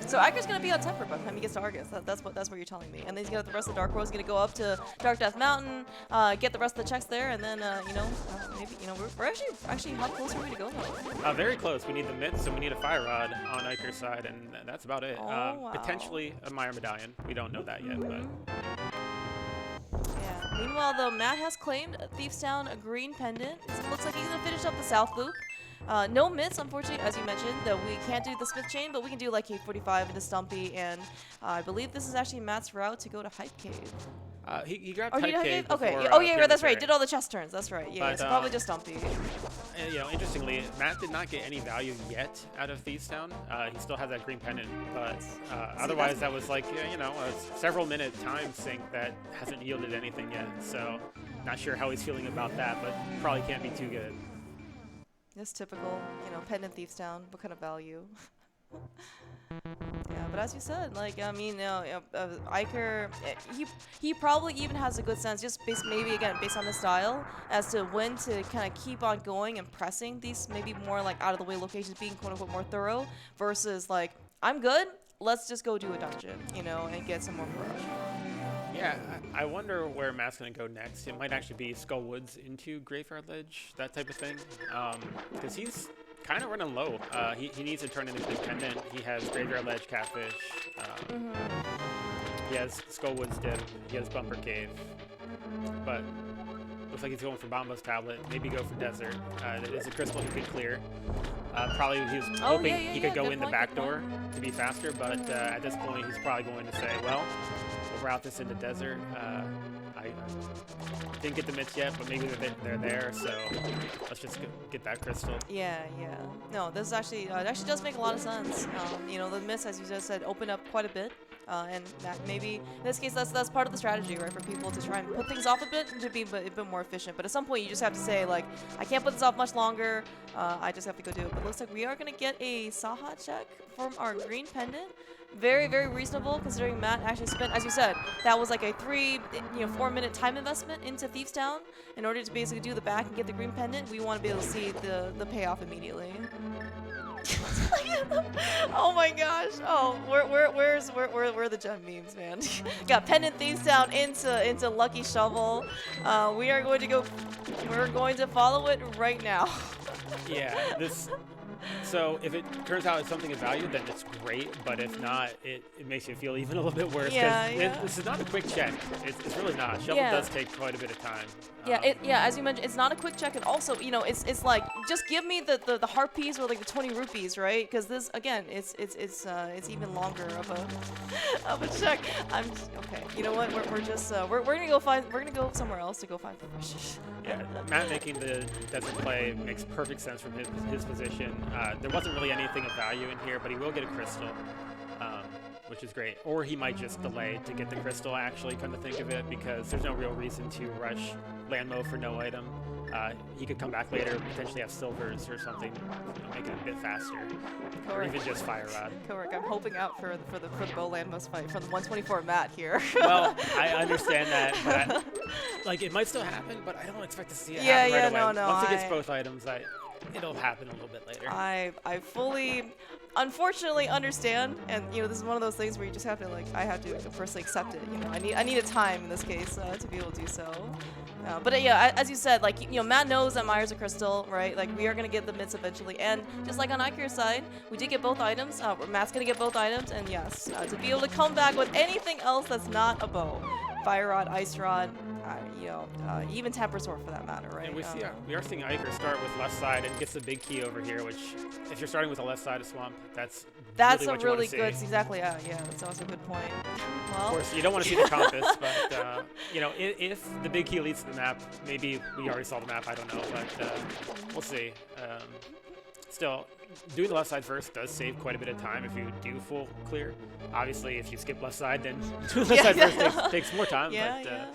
So eykir's gonna be on temper by the time he gets to Argus. That's what you're telling me. And then he's gonna the rest of the Dark World. He's gonna go up to Dark Death Mountain, get the rest of the checks there, and then you know, maybe you know we're actually how close are we to go though? Very close. We need the myth, so we need a fire rod on eykir's side, and that's about it. Oh, wow. Potentially a Meyer medallion. We don't know that yet, but. Yeah. Meanwhile, though, Matt has claimed Thief's Town a green pendant. It looks like he's gonna finish up the South Loop. No myths, unfortunately, as you mentioned, that we can't do the Smith Chain, but we can do like K45 into Stumpy, and I believe this is actually Matt's route to go to Hype Cave. He grabbed Oh, Hype he did Hype Cave Cave? Okay. before, Yeah. Oh, yeah, that's right. Pyramid Did all the chest turns. That's right. Yeah, But, so probably just Stumpy. You know, interestingly, Matt did not get any value yet out of Thieves Town. He still has that green pendant, but otherwise that was like, you know, a several-minute time sink that hasn't yielded anything yet. So, not sure how he's feeling about that, but probably can't be too good. Just typical, you know, pendant Thieves Town. What kind of value? Yeah, but as you said, like, I mean, eykir, he probably even has a good sense, just maybe again based on the style, as to when to kind of keep on going and pressing these maybe more like out of the way locations, being quote unquote more thorough, versus like, I'm good, let's just go do a dungeon, you know, and get some more progression. Yeah, I wonder where Matt's going to go next. It might actually be Skull Woods into Graveyard Ledge, that type of thing, because he's kind of running low. He needs to turn into the pendant. He has Graveyard Ledge, Catfish. He has Skull Woods Dip. He has Bumper Cave. But looks like he's going for Bombo's Tablet. Maybe go for Desert. It is a crystal he could clear. Probably he was hoping he could go in the back door to be faster, but at this point he's probably going to say, well, we'll route this into Desert. I didn't get the myths yet, but maybe they're there, so let's just get that crystal. Yeah. No, this is actually, it actually does make a lot of sense. You know, the myths, as you just said, open up quite a bit. And that maybe, in this case, that's part of the strategy, right? For people to try and put things off a bit and to be a bit more efficient. But at some point, you just have to say, like, I can't put this off much longer. I just have to go do it. But it looks like we are going to get a Saha check from our green pendant. Very, very reasonable, considering Matt actually spent, as you said, that was like a 4-minute time investment into Thieves Town. In order to basically do the back and get the green pendant, we want to be able to see the payoff immediately. Oh my gosh! Oh, where are the gem memes, man? Got pendant Thieves Town into Lucky Shovel. We're going to follow it right now. Yeah, so if it turns out it's something of value, then it's great. But if not, it makes you feel even a little bit worse. Yeah. This is not a quick check. It's really not. Shovel does take quite a bit of time. Yeah, as you mentioned, it's not a quick check, and also, you know, it's like, just give me the heart piece or like the 20 rupees, right? Because this, again, it's even longer of a check. Okay. You know what? We're gonna go somewhere else to go find progression. Yeah, Matt making the desert play makes perfect sense from his position. There wasn't really anything of value in here, but he will get a crystal, which is great. Or he might just delay to get the crystal, actually, come to think of it, because there's no real reason to rush Landmo for no item. He could come back later, potentially have silvers or something, make it a bit faster. Correct. Or even just fire rod. Correct. I'm hoping out for the bow Landmo's fight from the 124 Matt here. Well, I understand that, but like it might still happen, but I don't expect to see it happen right away. No. Once he gets both items, it'll happen a little bit later. I fully, unfortunately, understand, and you know, this is one of those things where you just have to I have to personally accept it. You know, I need a time in this case to be able to do so. But yeah, as you said, like, you know, Matt knows that Myers a crystal, right? Like, we are gonna get the myths eventually, and just like on eykir's side, we did get both items. Matt's gonna get both items, and yes, to be able to come back with anything else that's not a bow, fire rod, ice rod. you know, even Temper Sword for that matter, right? And we are seeing eykir start with left side and gets the big key over here, which if you're starting with the left side of swamp, that's That's really a what you wanna really see. good, exactly. Yeah, that's also a good point. Well, Of course, you don't want to see the compass, but you know, if the big key leads to the map, maybe we already saw the map. I don't know, but we'll see. Still, doing the left side first does save quite a bit of time if you do full clear. Obviously, if you skip left side, then doing left side first takes more time. yeah, but,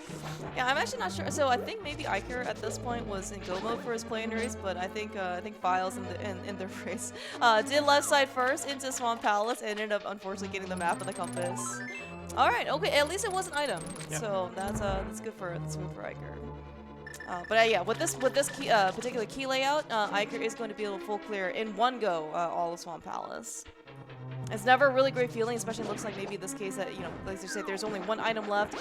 yeah, I'm actually not sure. So I think maybe eykir at this point was in go mode for his play-in race, but I think Files in the race did left side first into Swamp Palace and ended up unfortunately getting the map and the compass. All right, okay, at least it was an item, Yep. so that's good for eykir. But yeah, with this key, particular key layout, eykir is going to be able to full clear in one go all of Swamp Palace. It's never a really great feeling, especially it looks like maybe in this case that, you know, like you said, there's only one item left,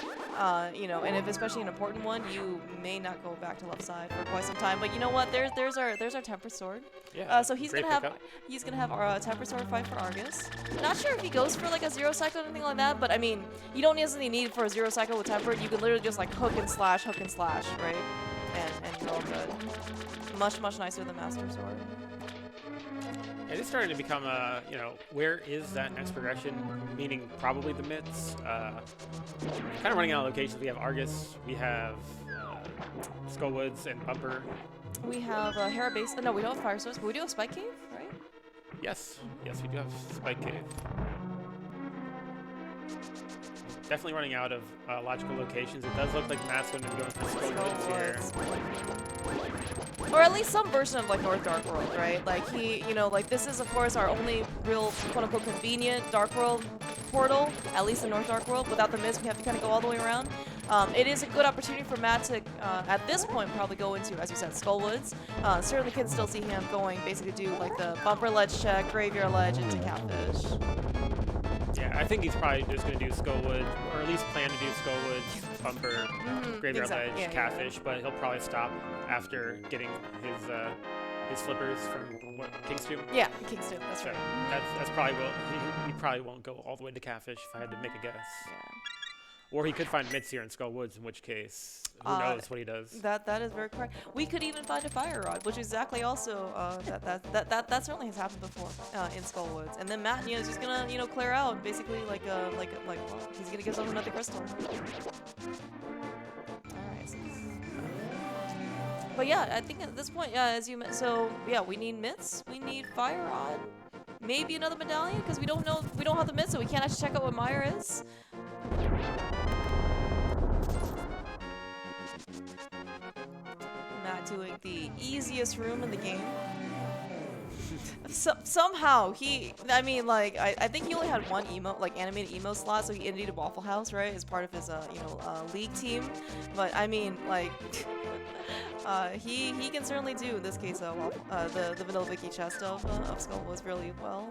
you know, and if especially an important one, you may not go back to left side for quite some time. But you know what? There's our Temper Sword. yeah, So he's great gonna pickup. have our Temper Sword fight for Argus. Not sure if he goes for like a zero cycle or anything like that, but I mean, you don't necessarily need for a zero cycle with Tempered. You can literally just like hook and slash, right? And you're all good. Much nicer than Master Sword. It is starting to become you know, where is that next progression? Meaning probably the mids. Kind of running out of locations. We have Argus, we have Skullwoods and Bumper. We have Hera Base. No, we don't have Fire Source, but we do have Spike Cave, right? Yes, we do have Spike Cave. Definitely running out of logical locations. It does look like Matt's going to be going for Skullwoods here. Or at least some version of like North Dark World, right? Like you know, like this is of course our only real quote-unquote convenient Dark World portal, at least in North Dark World. Without the mist, we have to kind of go all the way around. It is a good opportunity for Matt to, at this point, probably go into, as you said, Skullwoods. Certainly can still see him going, basically do like the Bumper Ledge check, Graveyard Ledge, into Catfish. Yeah, I think he's probably just going to do Skullwoods, or at least plan to do Skullwoods, Bumper, Graveyard exactly, Ledge, yeah, Catfish, but he'll probably stop after getting his flippers from what, King's Tomb? Yeah, King's Tomb, that's So right. that's probably he probably won't go all the way to Catfish if I had to make a guess. Yeah. Or he could find mids here in Skullwoods, in which case, who knows what he does. That is very correct. We could even find a Fire Rod, which is exactly also that certainly has happened before in Skullwoods. And then Matt, you know, is just gonna, you know, clear out and basically like well, he's gonna give someone another crystal. Alright. But yeah, I think at this point, so yeah, we need mitts, we need Fire Rod, maybe another medallion because we don't have the mitts, so we can't actually check out what Meyer is. Matt doing the easiest room in the game. Somehow I mean, like I think he only had one animated emo slot, so he needed Waffle House, right, as part of his league team. But I mean, like he can certainly do in this case the Vanilla Vicky chest of Skull was really well.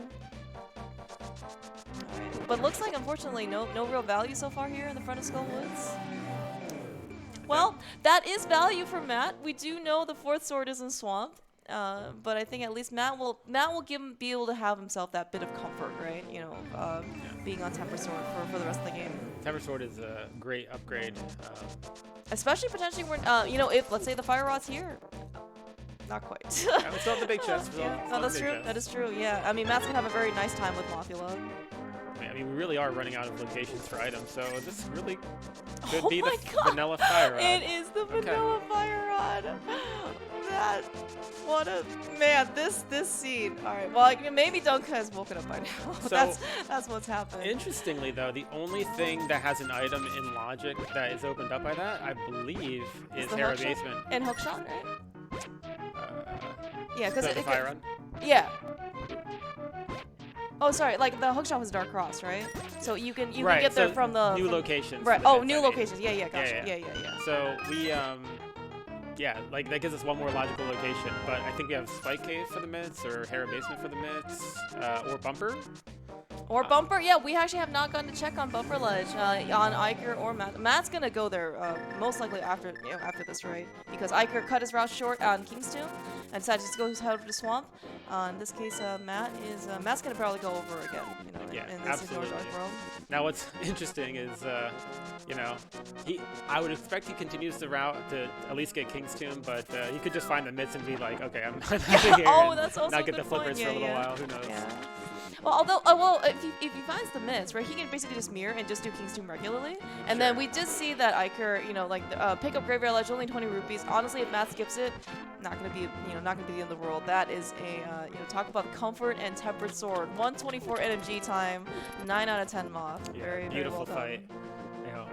Alright. But looks like unfortunately no real value so far here in the front of Skullwoods. Well, that is value for Matt. We do know the fourth sword is in Swamp. But I think at least Matt will be able to have himself that bit of comfort, right? You know, being on Temper Sword for the rest of the game. Temper Sword is a great upgrade. Especially potentially when, you know, if let's say the Fire Rod's here. Not quite. Yeah, we still have the big chest. No, that's true. That is true. Yeah. I mean, Matt's gonna have a very nice time with Mothula. I mean, we really are running out of locations for items, so this really could Oh be my the God. vanilla Fire Rod. It is the vanilla Fire Rod. What a man! This scene. All right. Well, maybe Dunka has woken up by now. So, that's what's happened. Interestingly, though, the only thing that has an item in Logic that is opened up by that, I believe, is the Hera hookshot? Basement. And Hookshot, right? Yeah, because The Fire Rod. Yeah. Oh, sorry. Like the Hookshot was Dark Cross, right? So you can Right, get there so from the new locations. Right. for the Oh, mids, new I mean. locations. Yeah. Gotcha. Yeah. So we yeah, like that gives us one more logical location, but I think we have Spike Cave for the mids, or Hera Basement for the mids, or Bumper. Or Bumper, yeah, we actually have not gotten to check on Bumper Ledge on eykir or Matt. Matt's gonna go there most likely after after this, right? Because eykir cut his route short on King's Tomb and decided to just go head over to Swamp. In this case, Matt's gonna probably go over again, you know, Yeah, in this absolutely. Dark World. Now, what's interesting is, you know, I would expect he continues the route to at least get King's Tomb, but he could just find the mitts and be like, okay, I'm out of here. Oh, and that's also not a get the good point. flippers for a little while. Who knows? Yeah. Well, although, if he finds the mitts, right, he can basically just mirror and just do King's Tomb regularly. And then we did see that eykir, you know, like pick up Graveyard Ledge, only 20 rupees. Honestly, if Matt skips it, not gonna be, not gonna be the end of the world. That is a, talk about comfort and tempered sword. 124 NMG time, 9 out of 10 Moth. Yeah, Very beautiful well done. fight. You know,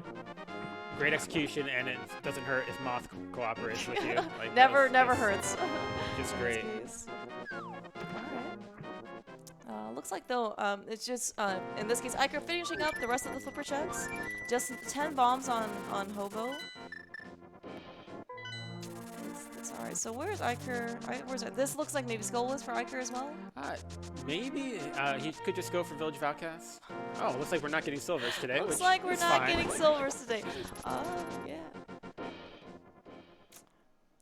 great execution, and it doesn't hurt if Moth cooperates with you. Like, Never that's hurts. just In great. this case. Looks like though, it's just in this case, eykir finishing up the rest of the flipper checks. Just 10 bombs on Hobo. It's alright. So where's eykir? Where's it? This looks like maybe Skull for eykir as well. Maybe he could just go for Village of Outcasts. Oh, looks like we're not getting silvers today. Looks which like we're is not fine. getting silvers today. Yeah.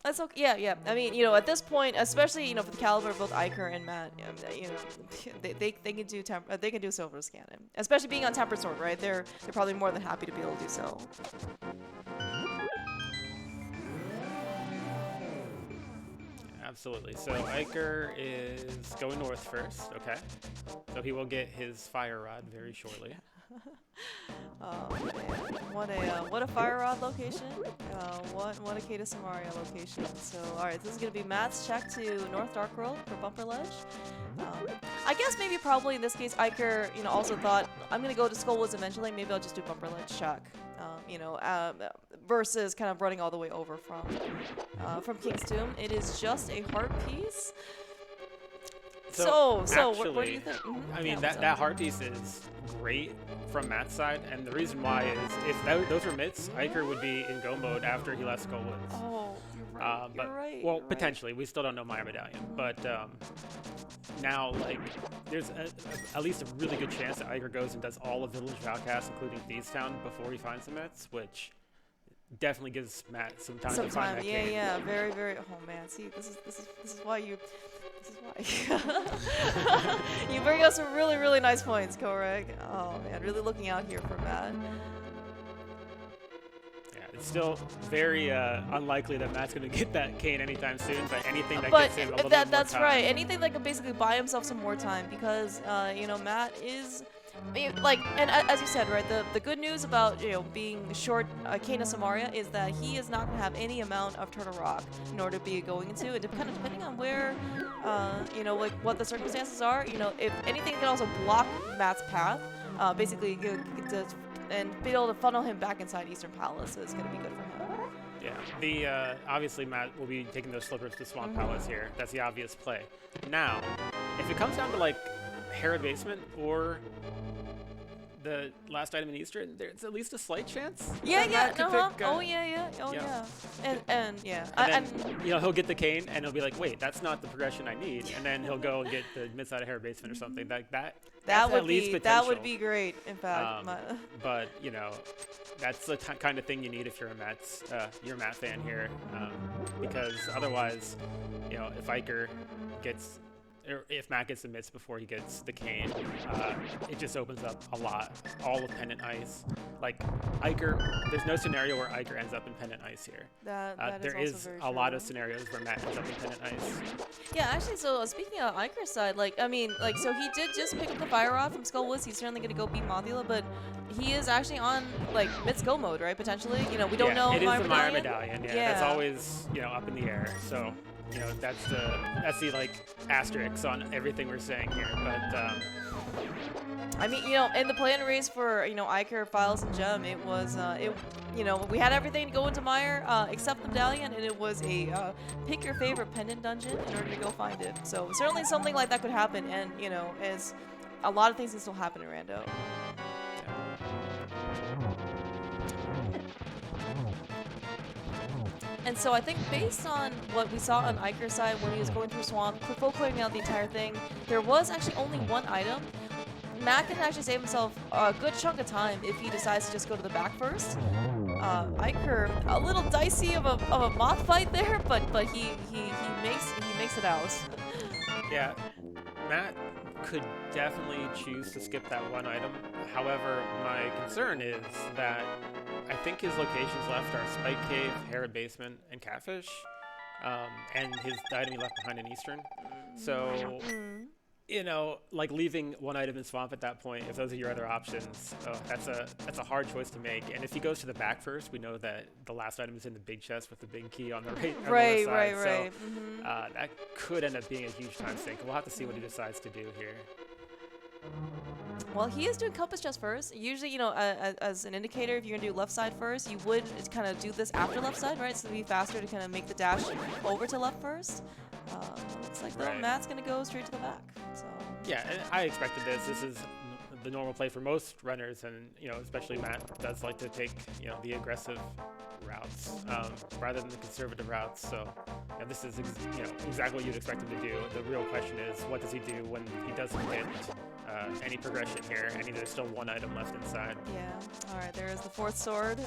That's okay. Yeah. I mean, at this point, especially for the caliber of both eykir and Matt, they can do they can do silver scanning, especially being on tempered sword, right? They're probably more than happy to be able to do so. Absolutely. So eykir is going north first. Okay. So he will get his fire rod very shortly. Oh man, what a fire rod location. What a Kata Samaria location. So alright, this is gonna be Matt's check to North Dark World for Bumper Ledge. I guess maybe probably in this case eykir, also thought I'm gonna go to Skullwoods eventually. Maybe I'll just do Bumper Ledge check. Versus kind of running all the way over from King's Tomb. It is just a heart piece. So actually, what do you think? I mean, Yeah, that heart piece is great from Matt's side, and the reason why is if those were mitts, eykir would be in go mode after he left Skullwoods. Oh, you're right. But, You're right. well, you're right. potentially. We still don't know Maya Medallion. But now, like, there's at least a really good chance that eykir goes and does all of Village of Outcasts, including Thievestown, before he finds the mitts, which definitely gives Matt some time to find that cane. Yeah. Very, very. Oh man, see, this is why you. This is why you bring us some really, really nice points, Korek. Oh man, really looking out here for Matt. Yeah, it's still very unlikely that Matt's going to get that cane anytime soon, but anything that But gets him a little bit more that's time. right. Anything that can basically buy himself some more time, because Matt is. And as you said, right, the good news about being short Kena Samaria is that he is not going to have any amount of Turtle Rock in order to be going into, and kind of depending on where, like what the circumstances are, if anything can also block Matt's path, basically, and be able to funnel him back inside Eastern Palace is going to be good for him. Yeah, obviously Matt will be taking those slippers to Swamp Palace here. That's the obvious play. Now, if it comes down to like Harrod Basement or the last item in Eastern, there's at least a slight chance. Yeah, that yeah, Matt could pick, oh yeah. And yeah. And then, he'll get the cane and he'll be like, wait, that's not the progression I need. And then he'll go and get the mid-side of Harrod Basement or something. That's at least potential. That would be great, in fact. But that's the kind of thing you need if you're a Matt fan here, because otherwise, if eykir gets. If Matt gets the mitts before he gets the cane, it just opens up a lot. All of Pendant Ice. Like, eykir, there's no scenario where eykir ends up in Pendant Ice here. There is a lot of scenarios where Matt ends up in Pendant Ice. Yeah, actually, so speaking of eykir's side, so he did just pick up the Fire Rod from Skullwoods. He's certainly going to go beat Mothula, but he is actually on, Mit's go mode, right, potentially? We don't know. It is the Maya Medallion, yeah. That's always, up in the air, so... that's the asterisk on everything we're saying here. But I mean, in the plan race for eykir, Files, and Gem, it was we had everything to go into Mire except the medallion, and it was a pick your favorite pendant dungeon in order to go find it. So certainly something like that could happen, and as a lot of things can still happen in Rando. And so I think based on what we saw on eykir's side when he was going through Swamp, full clearing out the entire thing, there was actually only one item Matt can actually save himself a good chunk of time if he decides to just go to the back first. Iker, a little dicey of a moth fight there, but he makes it out. Yeah, Matt could definitely choose to skip that one item. However, my concern is that I think his locations left are Spike Cave, Hera Basement, and Catfish, and the item he left behind in Eastern. So, you know, like leaving one item in Swamp at that point, if those are your other options, that's a hard choice to make. And if he goes to the back first, we know that the last item is in the big chest with the big key on the right, on the left side. Right. So that could end up being a huge time sink. We'll have to see what he decides to do here. Well, he is doing compass chest first. Usually, you know, as an indicator, if you're gonna do left side first, you would kind of do this after left side, right? So it'd be faster to kind of make the dash over to left first. Looks like though Matt's gonna go straight to the back. So yeah, and I expected this. This is the normal play for most runners, and you know, especially Matt does like to take the aggressive routes rather than the conservative routes. So yeah, this is exactly what you'd expect him to do. The real question is, what does he do when he doesn't hit any progression here, and there's still one item left inside? Yeah. All right. There is the fourth sword.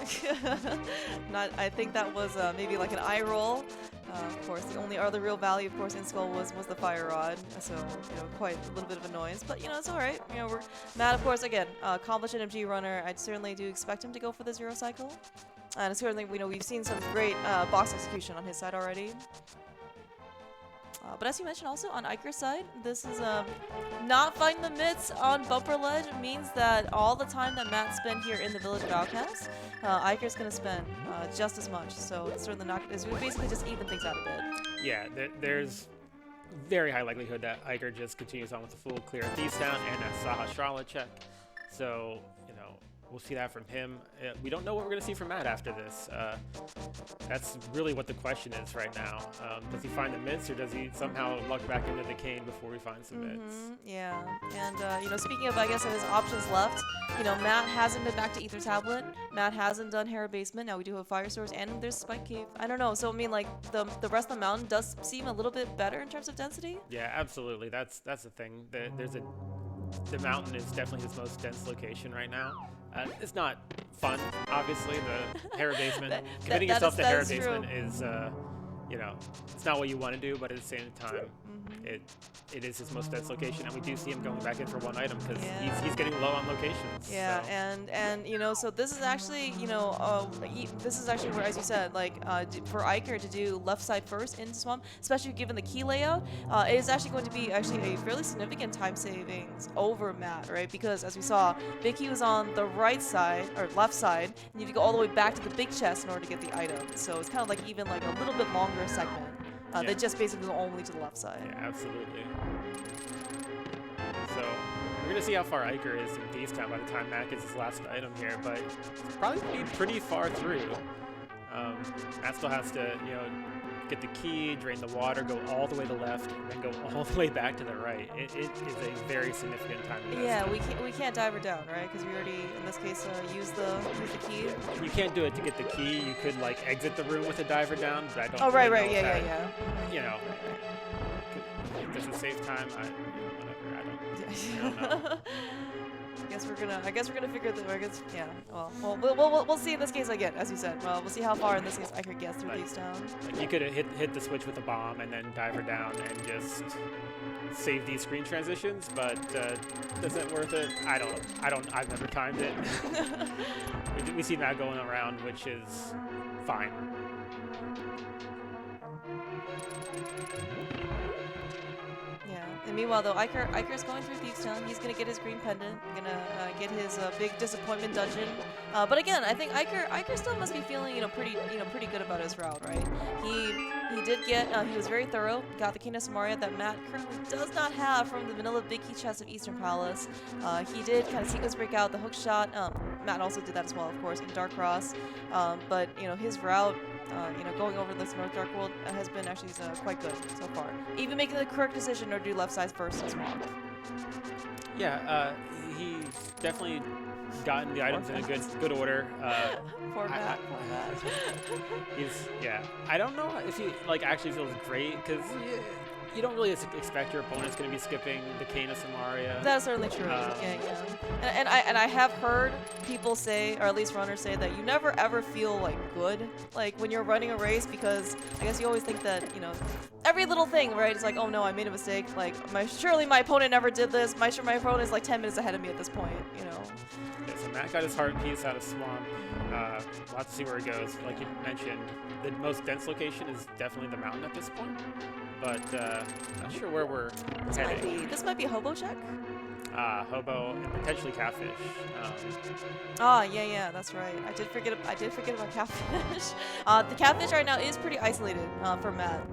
I think that was maybe like an eye roll. Of course, the only other real value, of course, in Skull was the fire rod. So quite a little bit of annoyance, but it's all right. Matt, of course, again, accomplished NMG runner. I certainly do expect him to go for the zero cycle. And certainly, we've seen some great box execution on his side already. But as you mentioned also, on Iker's side, this is not finding the mitts on Bumper Ledge means that all the time that Matt spent here in the Village of Outcasts, Iker's going to spend just as much. So it's certainly not, it's basically just even things out a bit. Yeah, there's very high likelihood that Iker just continues on with the full clear of Thieves Town and a Sahasrara check. So, we'll see that from him. We don't know what we're going to see from Matt after this. That's really what the question is right now. Does he find the mitts, or does he somehow luck back into the cane before he finds the mitts? Yeah, and speaking of, I guess, of his options left, Matt hasn't been back to Ether Tablet. Matt hasn't done Hera Basement. Now we do have Fire Source, and there's Spike Cave. I don't know. So I mean, like the rest of the mountain does seem a little bit better in terms of density. Yeah, absolutely. That's the thing. The mountain is definitely his most dense location right now. It's not fun, obviously. The Hera Basement, committing yourself to Hera Basement is, it's not what you want to do, but at the same time, it is his most dense location, and we do see him going back in for one item because he's getting low on locations. Yeah, so. and so this is actually this is actually where, as you said, like for Iker to do left side first into Swamp, especially given the key layout, it is actually going to be a fairly significant time savings over Matt, right? Because as we saw, Big Key was on the right side or left side, and you have to go all the way back to the big chest in order to get the item. So it's kind of like even like a little bit longer segment. They just basically go only to the left side. Yeah, absolutely. So we're gonna see how far Iker is in Thieves Town by the time Matt gets his last item here, but it's probably gonna be pretty far through. Matt still has to, get the key, drain the water, go all the way to the left, and then go all the way back to the right. It is a very significant time investment. Yeah, we can't dive her down, right? Because we already, in this case, use the key. You can't do it to get the key. You could exit the room with a diver down, but I don't. Oh, right, really know yeah. Does it save time? I don't know. I guess we're gonna figure that. Yeah. Well, we'll see in this case again, as you said. Well, we'll see how far in this case Iker gets through Thieves Town. Like you could hit the switch with a bomb and then dive her down and just save these screen transitions, but is it worth it? I've never timed it. we see that going around, which is fine. And meanwhile, though, Iker's going through Thieves Town. He's gonna get his green pendant. Gonna get his big disappointment dungeon. But again, I think Iker still must be feeling pretty good about his route, right? He did get he was very thorough. Got the Kingdom of Samaria that Matt currently does not have from the vanilla big key chest of Eastern Palace. He did kind of sequence break out the hook shot. Matt also did that as well, of course, in Dark Cross. But his route. Going over this North Dark World has been actually quite good so far. Even making the correct decision to do left side first as well. Yeah, he's definitely gotten the items in a good order. Poor Matt. I don't know if he actually feels great because you don't really expect your opponent's going to be skipping the Canis and Maria. That's certainly true. And I have heard people say, or at least runners say, that you never ever feel like good, like when you're running a race, because I guess you always think that, you know, every little thing, right? It's like, oh no, I made a mistake. Like surely my opponent never did this. My opponent is like 10 minutes ahead of me at this point, you know. Okay, so Matt got his heart piece out of Swamp. We'll have to see where he goes. Like you mentioned, the most dense location is definitely the mountain at this point, but not sure where we're heading. This might be a hobo check. Hobo and potentially Catfish. Yeah, that's right. I did forget about Catfish. The Catfish right now is pretty isolated for Matt.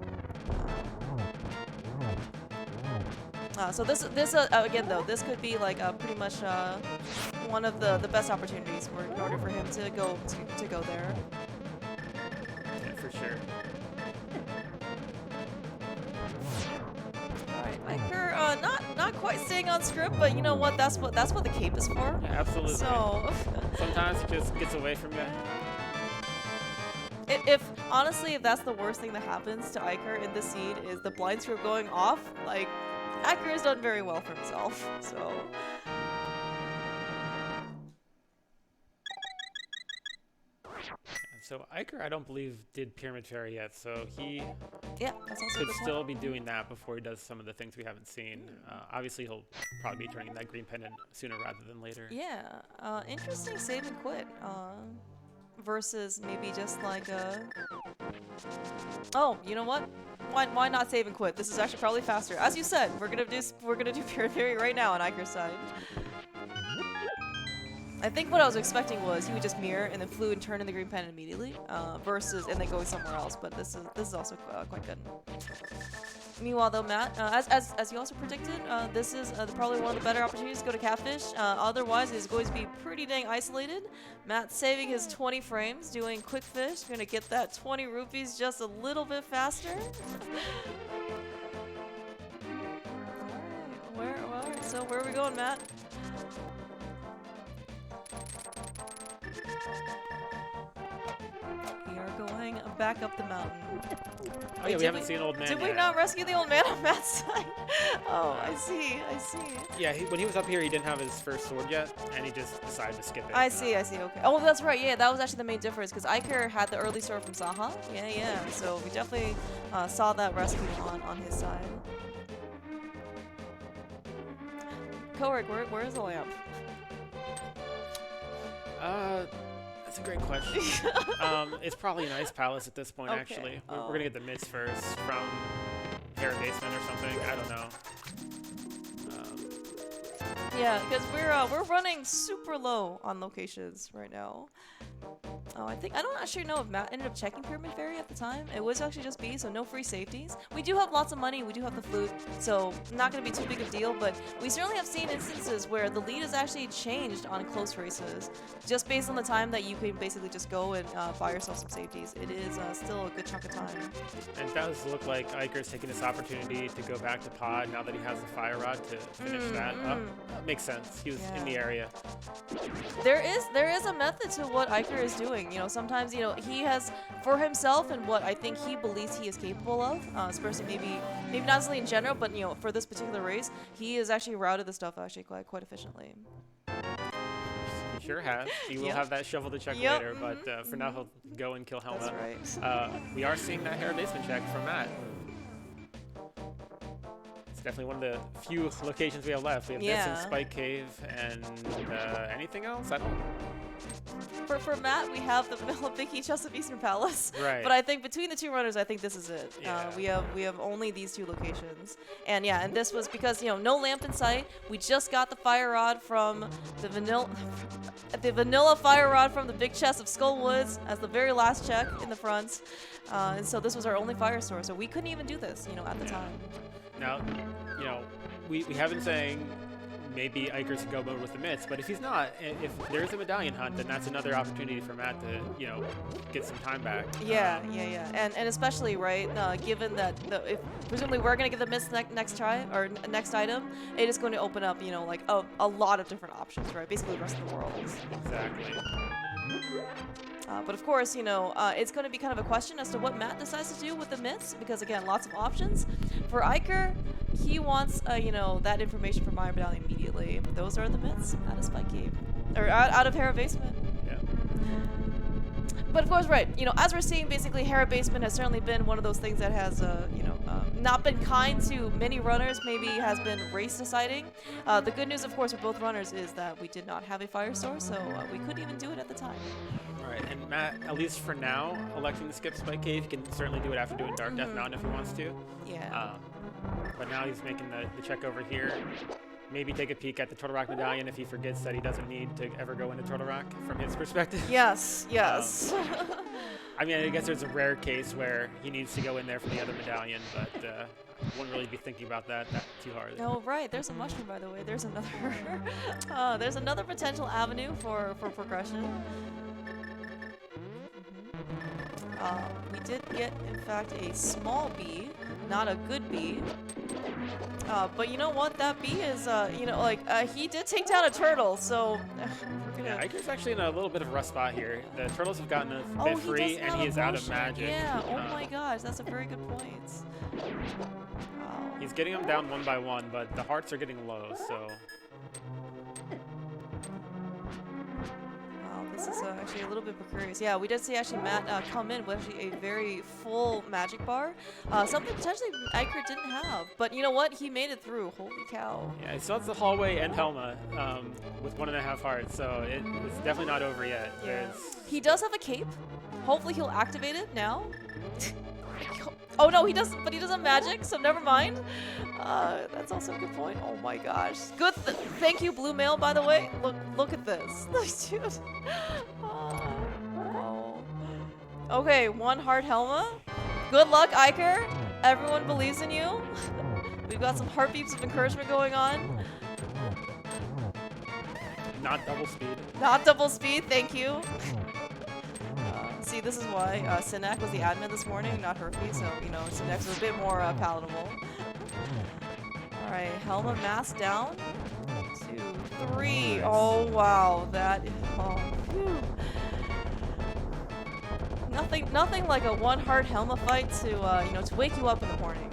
So this again though, this could be like pretty much one of the best opportunities in order for him to go there. Yeah, for sure. Eykir, not quite staying on script, but you know what? That's what the cape is for. Yeah, absolutely. So sometimes it just gets away from you. If honestly, if that's the worst thing that happens to Eykir in this seed is the blind script going off, like Eykir has done very well for himself. So. So Eykir, I don't believe, did Pyramid Fairy yet, so he that's also could still be doing that before he does some of the things we haven't seen. Obviously, he'll probably be turning that green pendant sooner rather than later. Yeah, interesting save and quit versus maybe just like oh, you know what? Why not save and quit? This is actually probably faster. As you said, we're gonna do Pyramid Fairy right now on Eykir's side. I think what I was expecting was he would just mirror and then flew and turn in the green pendant immediately, versus and then go somewhere else. But this is also quite good. Meanwhile, though, Matt, as you also predicted, this is probably one of the better opportunities to go to Catfish. Otherwise, it's going to be pretty dang isolated. Matt saving his 20 frames, doing quick fish, going to get that 20 rupees just a little bit faster. All right, so where are we going, Matt? We are going back up the mountain. Oh yeah, we haven't seen Old Man yet. Did we yet. not rescue the old man on Matt's side? Oh, I see. Yeah, when he was up here, he didn't have his first sword yet, and he just decided to skip it. I see, okay. Oh, that's right, yeah, that was actually the main difference, because Eykir had the early sword from Saha. Yeah, so we definitely saw that rescue on his side. Korik, where is the lamp? That's a great question. It's probably an ice palace at this point, Okay. actually. We're going to get the mitts first from Terra Basement or something. I don't know. Yeah, because we're running super low on locations right now. Oh, I'm not sure if Matt ended up checking Pyramid Fairy at the time. It was actually just B, so no free safeties. We do have lots of money, we do have the flute, so not going to be too big of a deal, but we certainly have seen instances where the lead is actually changed on close races, just based on the time that you can basically just go and buy yourself some safeties. It is still a good chunk of time. And it does look like Eykir's taking this opportunity to go back to Pod now that he has the Fire Rod to finish that up. That makes sense. He was in the area. There is a method to what Eykir is doing. You know, sometimes, you know, he has, for himself and what I think he believes he is capable of, especially maybe not necessarily in general, but, you know, for this particular race, he has actually routed the stuff actually quite efficiently. He sure has. He will have that shovel to check later, but for now he'll go and kill Helma. That's right. We are seeing that Terra Basement check from Matt. It's definitely one of the few locations we have left. We have this and Spike Cave and anything else? I don't. For Matt, we have the Biggie Chest of Eastern Palace. Right. But I think between the two runners, I think this is it. Yeah. We have only these two locations, and and this was because no lamp in sight. We just got the fire rod from the vanilla fire rod from the big chest of Skull Woods as the very last check in the front, and so this was our only fire source. So we couldn't even do this, at the time. Now, we have been saying maybe Eykir should go mode with the mitts, but if he's not, if there's a medallion hunt, then that's another opportunity for Matt to, get some time back. Yeah. And especially, right, given that if presumably we're going to get the mitts next try, or next item, it is going to open up, like a lot of different options, right? Basically the rest of the world. Exactly. But of course, you know, it's going to be kind of a question as to what Matt decides to do with the myths, because again, lots of options. For Eykir, he wants, you know, that information from Iron Medallion immediately. Those are the myths out of Spike Cave, or out of Hera Basement. Yeah. But of course, right, you know, as we're seeing, basically, Hera Basement has certainly been one of those things that has, you know, not been kind to many runners, maybe has been race deciding. The good news, of course, for both runners is that we did not have a fire source, so we couldn't even do it at the time. All right, and Matt, at least for now, electing to skip Spike Cave, he can certainly do it after doing Dark Death Mountain if he wants to. Yeah. But now he's making the check over here. Maybe take a peek at the Turtle Rock Medallion if he forgets that he doesn't need to ever go into Turtle Rock from his perspective. Yes, yes. I mean, I guess there's a rare case where he needs to go in there for the other medallion, but wouldn't really be thinking about that too hard. No, right. There's a mushroom, by the way. There's another. There's another potential avenue for progression. We did get, in fact, a small bee, not a good bee. But you know what? That bee is, you know, like, he did take down a turtle, so we're gonna... Yeah, Eykir's actually in a little bit of a rough spot here. The turtles have gotten a Oh, bit he free, doesn't and have he a is out of potion. magic. Yeah, oh my gosh, that's a very good point. Wow. He's getting them down one by one, but the hearts are getting low, so... This is actually a little bit precarious. Yeah, we did see actually Matt come in with actually a very full magic bar. Something potentially Eykir didn't have. But you know what? He made it through. Holy cow. Yeah, he still has the hallway and Helma with 1.5 hearts, so it's definitely not over yet. Yeah. He does have a cape. Hopefully he'll activate it now. Oh no, he doesn't, but he doesn't have magic, so never mind. That's also a good point. Oh my gosh. Good, thank you, Blue Mail, by the way. Look at this. Dude. Oh. Okay, 1 heart Helma. Good luck, Eykir. Everyone believes in you. We've got some heartbeats of encouragement going on. Not double speed. Not double speed, thank you. See, this is why Sinak was the admin this morning, not Herpy, so, you know, Sinak was a bit more palatable. Alright, Helma mask down. 2, 3. Oh, wow. That... Oh, phew. Nothing like a 1 heart Helma fight to, you know, to wake you up in the morning.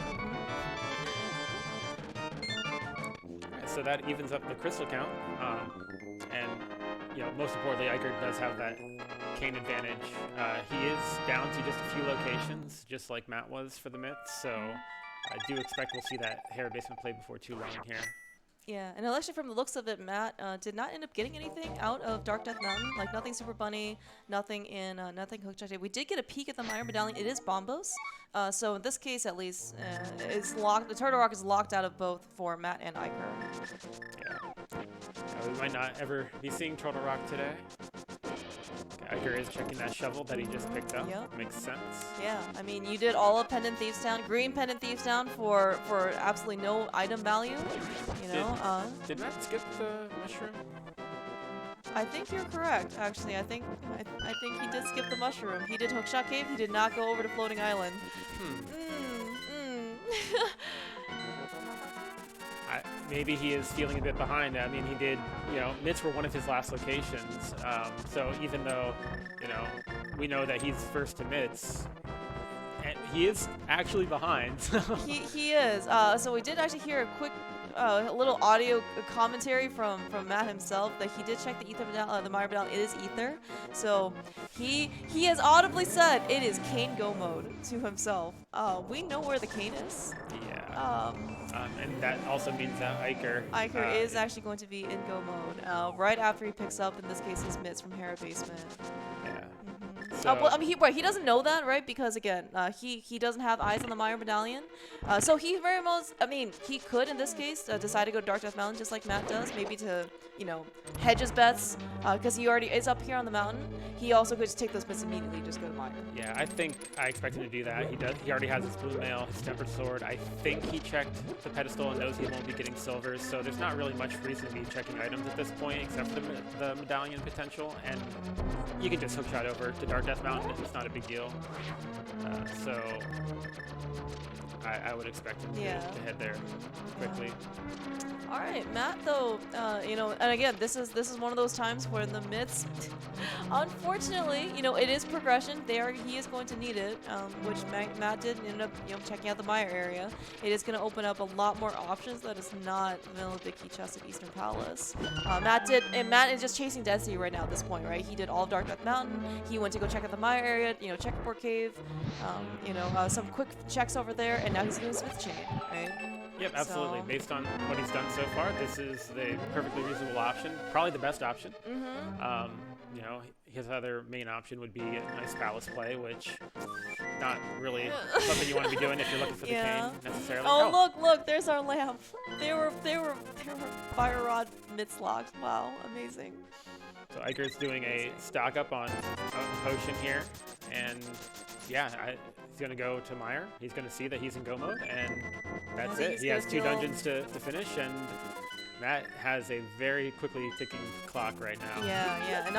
Alright, so that evens up the crystal count. And, you know, most importantly, Eykir does have that cane advantage. He is down to just a few locations, just like Matt was for the myths, so I do expect we'll see that Hera Basement play before too long here. Yeah, and actually from the looks of it, Matt did not end up getting anything out of Dark Death Mountain, like nothing Super Bunny, nothing in, nothing Hook Check. We did get a peek at the Minor Medallion. It is Bombos, so in this case at least, it's locked. The Turtle Rock is locked out of both for Matt and Eykir. Yeah. We might not ever be seeing Turtle Rock today. Eykir is checking that shovel that he just picked up. Yep. Makes sense. Yeah, I mean, you did all of Pendant Thieves Town, green Pendant Thieves Town for absolutely no item value, you know. Did Matt skip the mushroom? I think you're correct, actually. I think he did skip the mushroom. He did Hookshot Cave. He did not go over to Floating Island. Maybe he is feeling a bit behind. I mean, he did, you know, Myths were one of his last locations. So even though, you know, we know that he's first to Myths, and he is actually behind. he is. So we did actually hear a quick, a little audio commentary from Matt himself that he did check the Ether Medallion, the Minor Medallion. It is Ether. So he has audibly said it is Cane Go mode to himself. We know where the cane is. Yeah. And that also means that Eykir is actually going to be in Go mode right after he picks up, in this case, his mitts from Hera Basement. Yeah. So, well, I mean, he doesn't know that, right? Because again, he doesn't have eyes on the Minor Medallion, so he very much. I mean, he could in this case decide to go to Dark Death Mountain just like Matt does, maybe to, you know, hedge his bets, because he already is up here on the mountain. He also could just take those mitts immediately, just go to Minor. Yeah, I expect him to do that. He does. He already has his blue mail, his tempered sword. I think he checked the pedestal and knows he won't be getting silvers, so there's not really much reason to be checking items at this point, except for the medallion potential, and you can just hookshot over to Dark Death Mountain. It's not a big deal. So I would expect him to head there quickly. All right, Matt. Though, you know, and again, this is one of those times where in the midst, unfortunately, you know, it is progression. He is going to need it, which Matt did end up, you know, checking out the Mire area. It is going to open up a lot more options that is not vanilla big key chest at Eastern Palace. Matt is just chasing density right now at this point, right? He did all of Dark Death Mountain. He went to go check out the Mire area, you know, checkerboard cave, you know, some quick checks over there, and now he's doing Smith Chain, right? Yep, absolutely. So- Based on what he's done so far, this is the perfectly reasonable option. Probably the best option. Mm-hmm. You know, his other main option would be a nice Palace play, which not really something you want to be doing if you're looking for the cane necessarily. Oh, look, there's our lamp. They were fire rod midst locked. Wow, amazing. So Eiker's doing a stock up on potion here, and yeah, he's gonna go to Mire. He's gonna see that he's in go mode, and that's it. He has 2 dungeons to finish, and Matt has a very quickly ticking clock right now. Yeah, and it's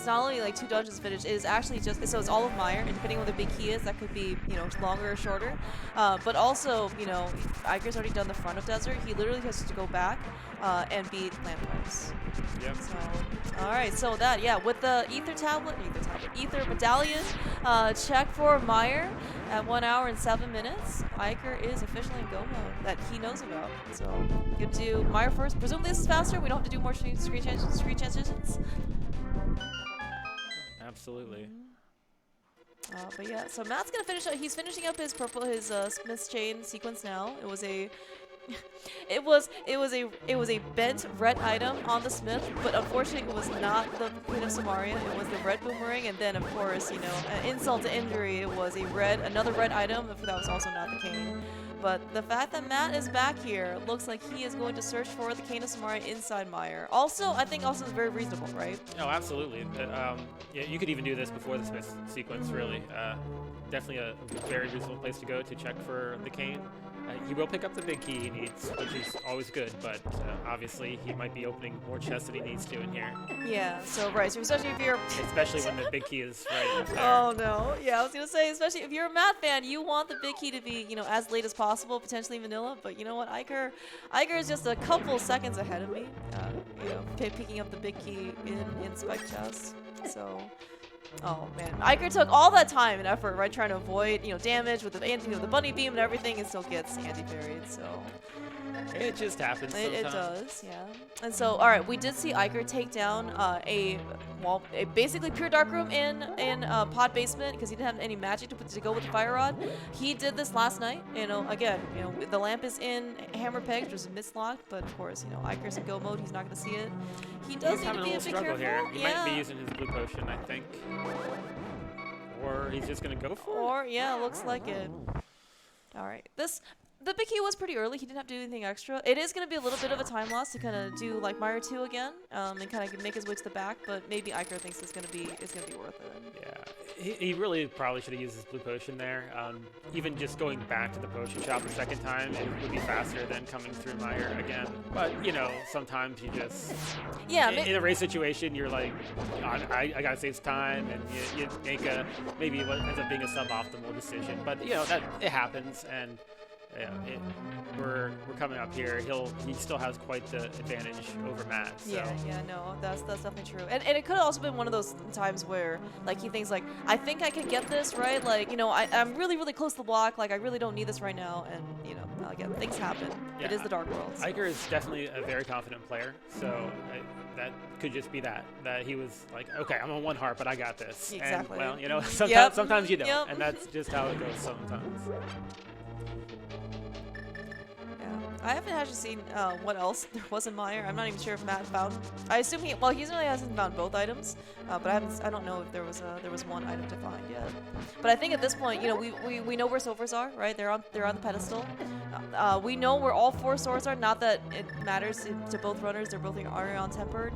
not only like 2 dungeons finished. It is actually just so it's all of Mire, and depending on what the big key is, that could be, you know, longer or shorter. But also, you know, Eiker's already done the front of desert. He literally has to go back and beat Lamppost. Yep. So, all right, so that, yeah, with the ether medallion, check for Mire at 1 hour and 7 minutes. Eiker is officially in go mode that he knows about. So, you do Mire first. Presumably this is faster. We don't have to do more screen transitions. Absolutely. But yeah, so Matt's gonna finish up. He's finishing up his Smith's Chain sequence now. It was a bent red item on the Smith, but unfortunately it was not the Queen of Samaria. It was the red boomerang, and then of course, you know, an insult to injury, it was another red item. That was also not the cane. But the fact that Matt is back here looks like he is going to search for the Cane of Samaria inside Mire. Also, I think also is very reasonable, right? Oh, absolutely. Yeah, you could even do this before the Smith sequence, really. Definitely a very reasonable place to go to check for the cane. He will pick up the big key he needs, which is always good, but obviously he might be opening more chests than he needs to in here. Yeah, so right, so especially if you're... Especially when the big key is right there. Oh no, yeah, I was gonna say, especially if you're a Matt fan, you want the big key to be, you know, as late as possible, potentially vanilla, but you know what, Eiker is just a couple seconds ahead of me, you know, picking up the big key in Spike Chest, so... Oh man, Eiker took all that time and effort, right, trying to avoid, you know, damage with the bunny beam and everything, and still gets anti-parried. So it just happens. It does, yeah. And so, all right, we did see Eiker take down a basically pure dark room in pod basement because he didn't have any magic to go with the fire rod. He did this last night. You know, again, you know, the lamp is in hammer pegs, which is mislocked, but of course, you know, Eiker's in go mode. He's not going to see it. He does need to be a bit careful. Here. He might be using his blue potion, I think, or he's just going to go for it. Or yeah, looks like it. All right, the big key was pretty early. He didn't have to do anything extra. It is going to be a little bit of a time loss to kind of do like Mire 2 again, and kind of make his way to the back. But maybe Eiker thinks it's going to be worth it. Yeah, he really probably should have used his blue potion there. Even just going back to the potion shop the second time, it would be faster than coming through Mire again. But you know, sometimes you just in a race situation, you're like, I gotta save time, and you make maybe what ends up being a suboptimal decision. But you know that it happens, and. Yeah, we're coming up here. He still has quite the advantage over Matt. So. Yeah, no, that's definitely true. And it could have also been one of those times where like he thinks like, I think I can get this, right? Like, you know, I'm really close to the block. Like I really don't need this right now. And you know, again, things happen. Yeah, it is the Dark Worlds. Eiker is definitely a very confident player. So that could just be that he was like, okay, I'm on 1 heart, but I got this. Exactly. And well, you know, sometimes you don't, and that's just how it goes sometimes. I haven't actually seen what else there was in Mire. I'm not even sure if Matt found. I assume he really hasn't found both items, but I don't know if there was one item to find yet. But I think at this point, you know, we know where Silvers are, right? They're on the pedestal. We know where all 4 swords are. Not that it matters to both runners. They're both Arion tempered.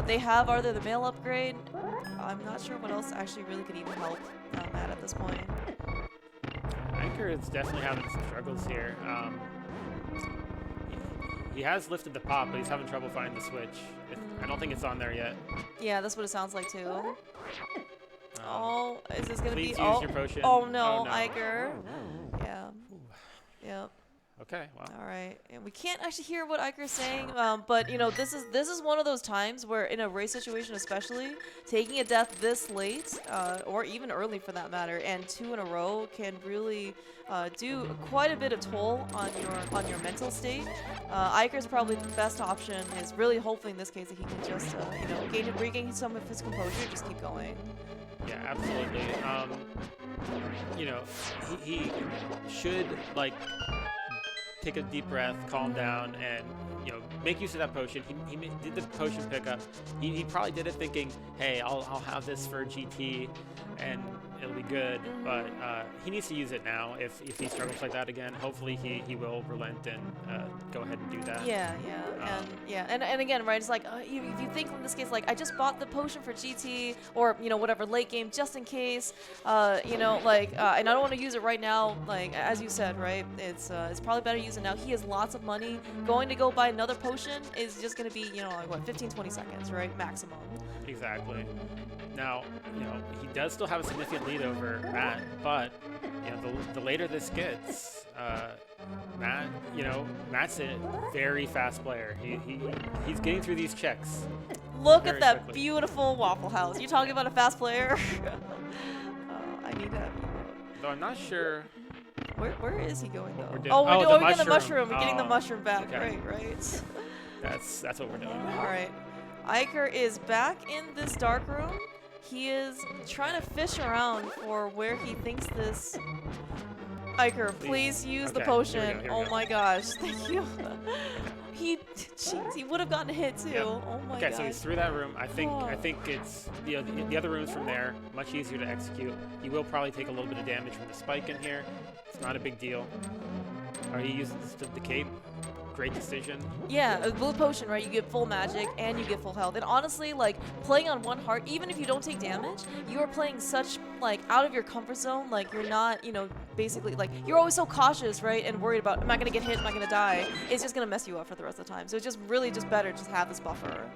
They have either the mail upgrade. I'm not sure what else actually really could even help Matt at this point. Eiker is definitely having some struggles here. He has lifted the pop, but he's having trouble finding the switch. I don't think it's on there yet. Yeah, that's what it sounds like too. Is this gonna be? Please use your potion. Oh no, Eiker. Yeah. Yep. Okay, wow. All right, and we can't actually hear what Eiker's saying, but you know, this is one of those times where, in a race situation especially, taking a death this late, or even early for that matter, and 2 in a row can really do quite a bit of toll on your mental state. Eiker's probably the best option is really hopefully in this case that he can just you know, regain some of his composure, just keep going. Yeah, absolutely. You know, he should like take a deep breath, calm down, and you know, make use of that potion. He did the potion pickup. He probably did it thinking, hey, I'll have this for GT, and it'll be good. But he needs to use it now. If he struggles like that again, hopefully he will relent and go ahead and do that. And again, right? It's like if you think in this case, like I just bought the potion for GT or you know whatever late game just in case, you know, like and I don't want to use it right now. Like as you said, right? It's probably better to use it now. He has lots of money. Going to go buy another potion is just going to be, you know, like what, 15-20 seconds, right? Maximum. Exactly. Now, you know, he does still have a significant lead over Matt, but you know, the later this gets, Matt, you know, Matt's a very fast player. He's getting through these checks. Look at that quickly. Beautiful Waffle House. You talking about a fast player? I need that. Though I'm not sure. Where is he going though? We're We're getting the mushroom. We're getting the Oh, mushroom back. okay. Right. That's what we're doing. All right. Eiker is back in this dark room. He is trying to fish around for where he thinks this. Eiker, please use the Okay, potion. here we Oh go. my gosh, thank you. Jeez, he would have gotten hit too. Yep. Oh my Okay, gosh. so he's through that room. I think it's the other rooms from there much easier to execute. He will probably take a little bit of damage from the spike in here. It's not a big deal. Or he uses the cape. Great decision. Yeah, a blue potion, right? You get full magic and you get full health. And honestly, like playing on one heart, even if you don't take damage, you are playing such like out of your comfort zone. Like you're not, you know, basically like you're always so cautious, right? And worried about, am I gonna get hit? Am I gonna die? It's just gonna mess you up for the rest of the time. So it's just really just better to have this buffer.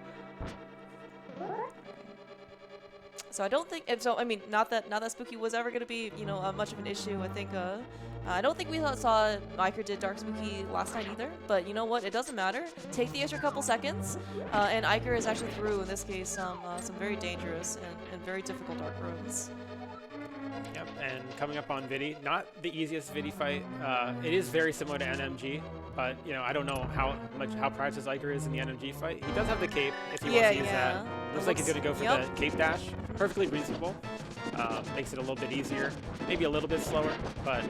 So I don't think, and so I mean, not that Spooky was ever gonna be, you know, much of an issue. I think, I don't think we saw Eiker did Dark Spooky last night either. But you know what? It doesn't matter. Take the extra couple seconds, and Eiker is actually through in this case some very dangerous and very difficult dark rooms. Yep, and coming up on Vidi, not the easiest Vidi fight. It is very similar to NMG, but you know, I don't know how practiced Eiker is in the NMG fight. He does have the cape if he wants to use that. Looks like he's gonna go for the cape dash. Perfectly reasonable. Makes it a little bit easier, maybe a little bit slower, but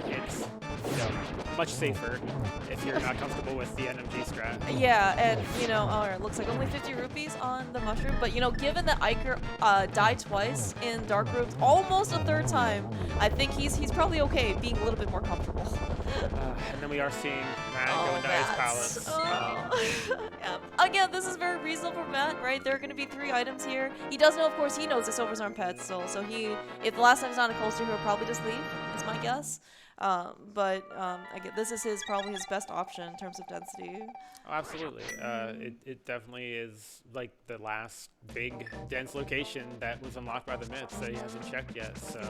it's, you know, much safer if you're not comfortable with the NMG strat. Yeah, and you know, alright, looks like only 50 rupees on the mushroom, but you know, given that Eiker died twice in dark rooms, almost a third time, I think he's probably okay being a little bit more comfortable. And then we are seeing Matt go into Ice Palace. Yeah. Again, this is very reasonable for Matt, right? There are going to be 3 items here. He does know, of course, he knows the silvers aren't pets, so if the last time he's not a coaster, he'll probably just leave, is my guess. Again, this is probably his best option in terms of density. Oh, absolutely. It definitely is like the last big dense location that was unlocked by the myths that he hasn't checked yet. So,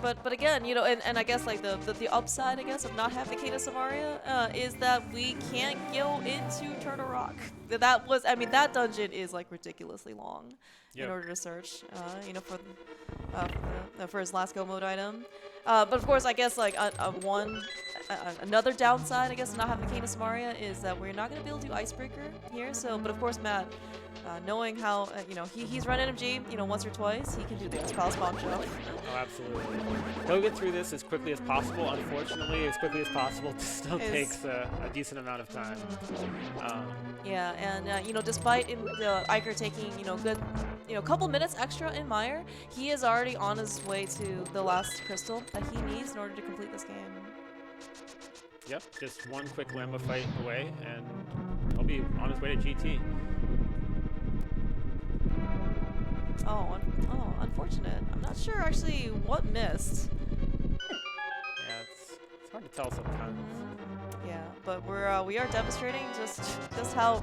but again, you know, and I guess like the upside, I guess, of not having Kata Samaria is that we can't go into Turtle Rock. That was, I mean, that dungeon is like ridiculously long in order to search, you know, for his last go mode item. But of course, I guess like another downside, I guess, of not having the Kata Samaria is that we're not going to be able to do Icebreaker here. So, but of course, Matt, knowing how, you know, he's run NMG, you know, once or twice, he can do the Ice Palace bomb jump. Oh, absolutely. He'll get through this as quickly as possible. Unfortunately, as quickly as possible still takes a decent amount of time. Yeah, and you know, despite Eiker taking, you know, good, you know, couple minutes extra in Mire, he is already on his way to the last crystal that he needs in order to complete this game. Yep, just one quick Lamba fight away, and he'll be on his way to GT. Oh, unfortunate. I'm not sure actually what missed. Yeah, it's hard to tell sometimes. Yeah, but we are demonstrating just how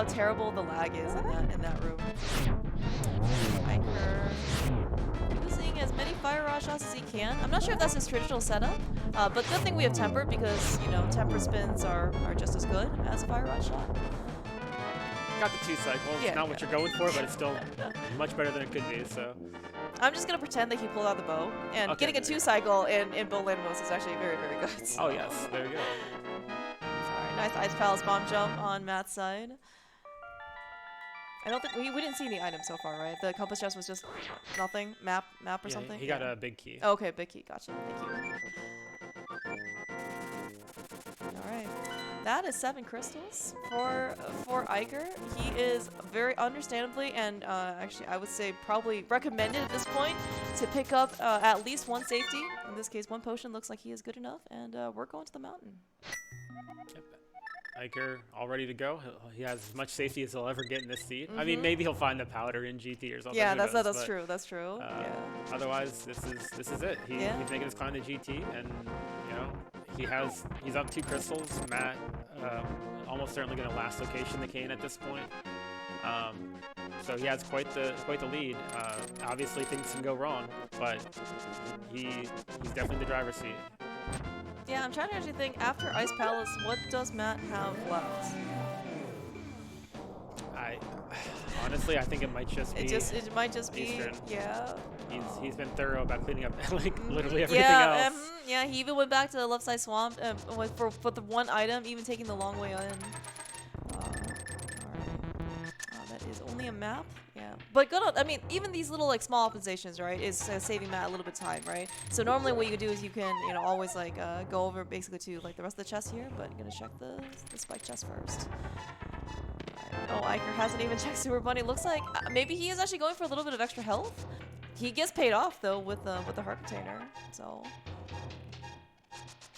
terrible the lag is in that room. Eiker losing as many fire rod shots as he can. I'm not sure if that's his traditional setup, but good thing we have tempered because, you know, tempered spins are just as good as a fire rod shot. Got the 2 cycles. Yeah, Not what you're going for, but it's still much better than it could be. So I'm just gonna pretend that he pulled out the bow, and Okay, getting a there you 2 cycle in bow landing is actually very, very good. So. oh yes, there you go. Alright, nice Ice Palace bomb jump on Matt's side. I don't think we didn't see any items so far, right? The compass chest was just nothing, map or Yeah, something. he got a big key. Oh, okay, big key, gotcha. Thank you. All right, that is 7 crystals for eykir. He is very understandably and actually I would say probably recommended at this point to pick up at least 1 safety. In this case, 1 potion looks like he is good enough, and we're going to the mountain. Yep. eykir all ready to go. He has as much safety as he'll ever get in this seat. I mean, maybe he'll find the powder in GT or something. Yeah, who that's knows, true. That's true. Yeah. Otherwise, this is it. He's making his climb to GT, and you know he's up 2 crystals. Matt almost certainly going to last location the cane at this point. So he has quite the lead. Obviously, things can go wrong, but he's definitely in the driver's seat. Yeah, I'm trying to actually think, after Ice Palace, what does Matt have left? Honestly, I think it might just be. It might just be. Eastern. Yeah. He's been thorough about cleaning up like literally everything yeah, else. Yeah, he even went back to the left side swamp for the 1 item, even taking the long way in. Alright. That is only a map. Yeah, but good. I mean, even these little like small optimizations, right, is saving Matt a little bit of time, right? So normally what you do is you can, you know, always like go over basically to like the rest of the chest here, but I'm gonna check the spike chest first. Oh, eykir hasn't even checked Sewer Bunny. Looks like maybe he is actually going for a little bit of extra health. He gets paid off though with the heart container. So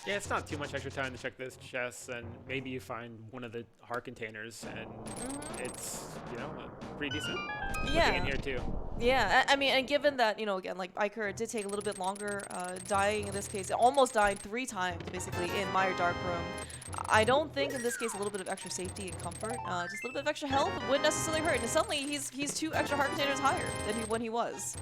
yeah, it's not too much extra time to check this chest, and maybe you find one of the heart containers, and it's, you know, pretty decent. Yeah. Looking in here too. Yeah, I mean, and given that, you know, again, like eykir did take a little bit longer, dying in this case, almost died 3 times basically in Mire Dark Room. I don't think in this case a little bit of extra safety and comfort, just a little bit of extra health wouldn't necessarily hurt. And suddenly he's 2 extra heart containers higher than when he was.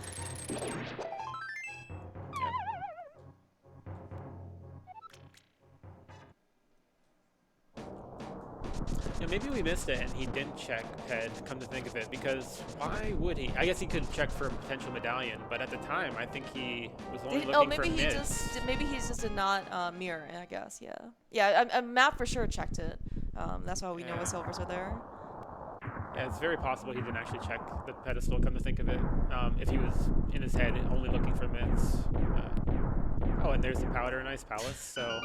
Yeah, maybe we missed it and he didn't check head, come to think of it, because why would he? I guess he could check for a potential medallion, but at the time I think he was only looking for mids. Maybe he just did not mirror, I guess, yeah. Yeah, a map for sure checked it. That's why we know what silvers are there. Yeah, it's very possible he didn't actually check the pedestal, come to think of it, if he was in his head only looking for mids. Oh, and there's the powder in Ice Palace, so...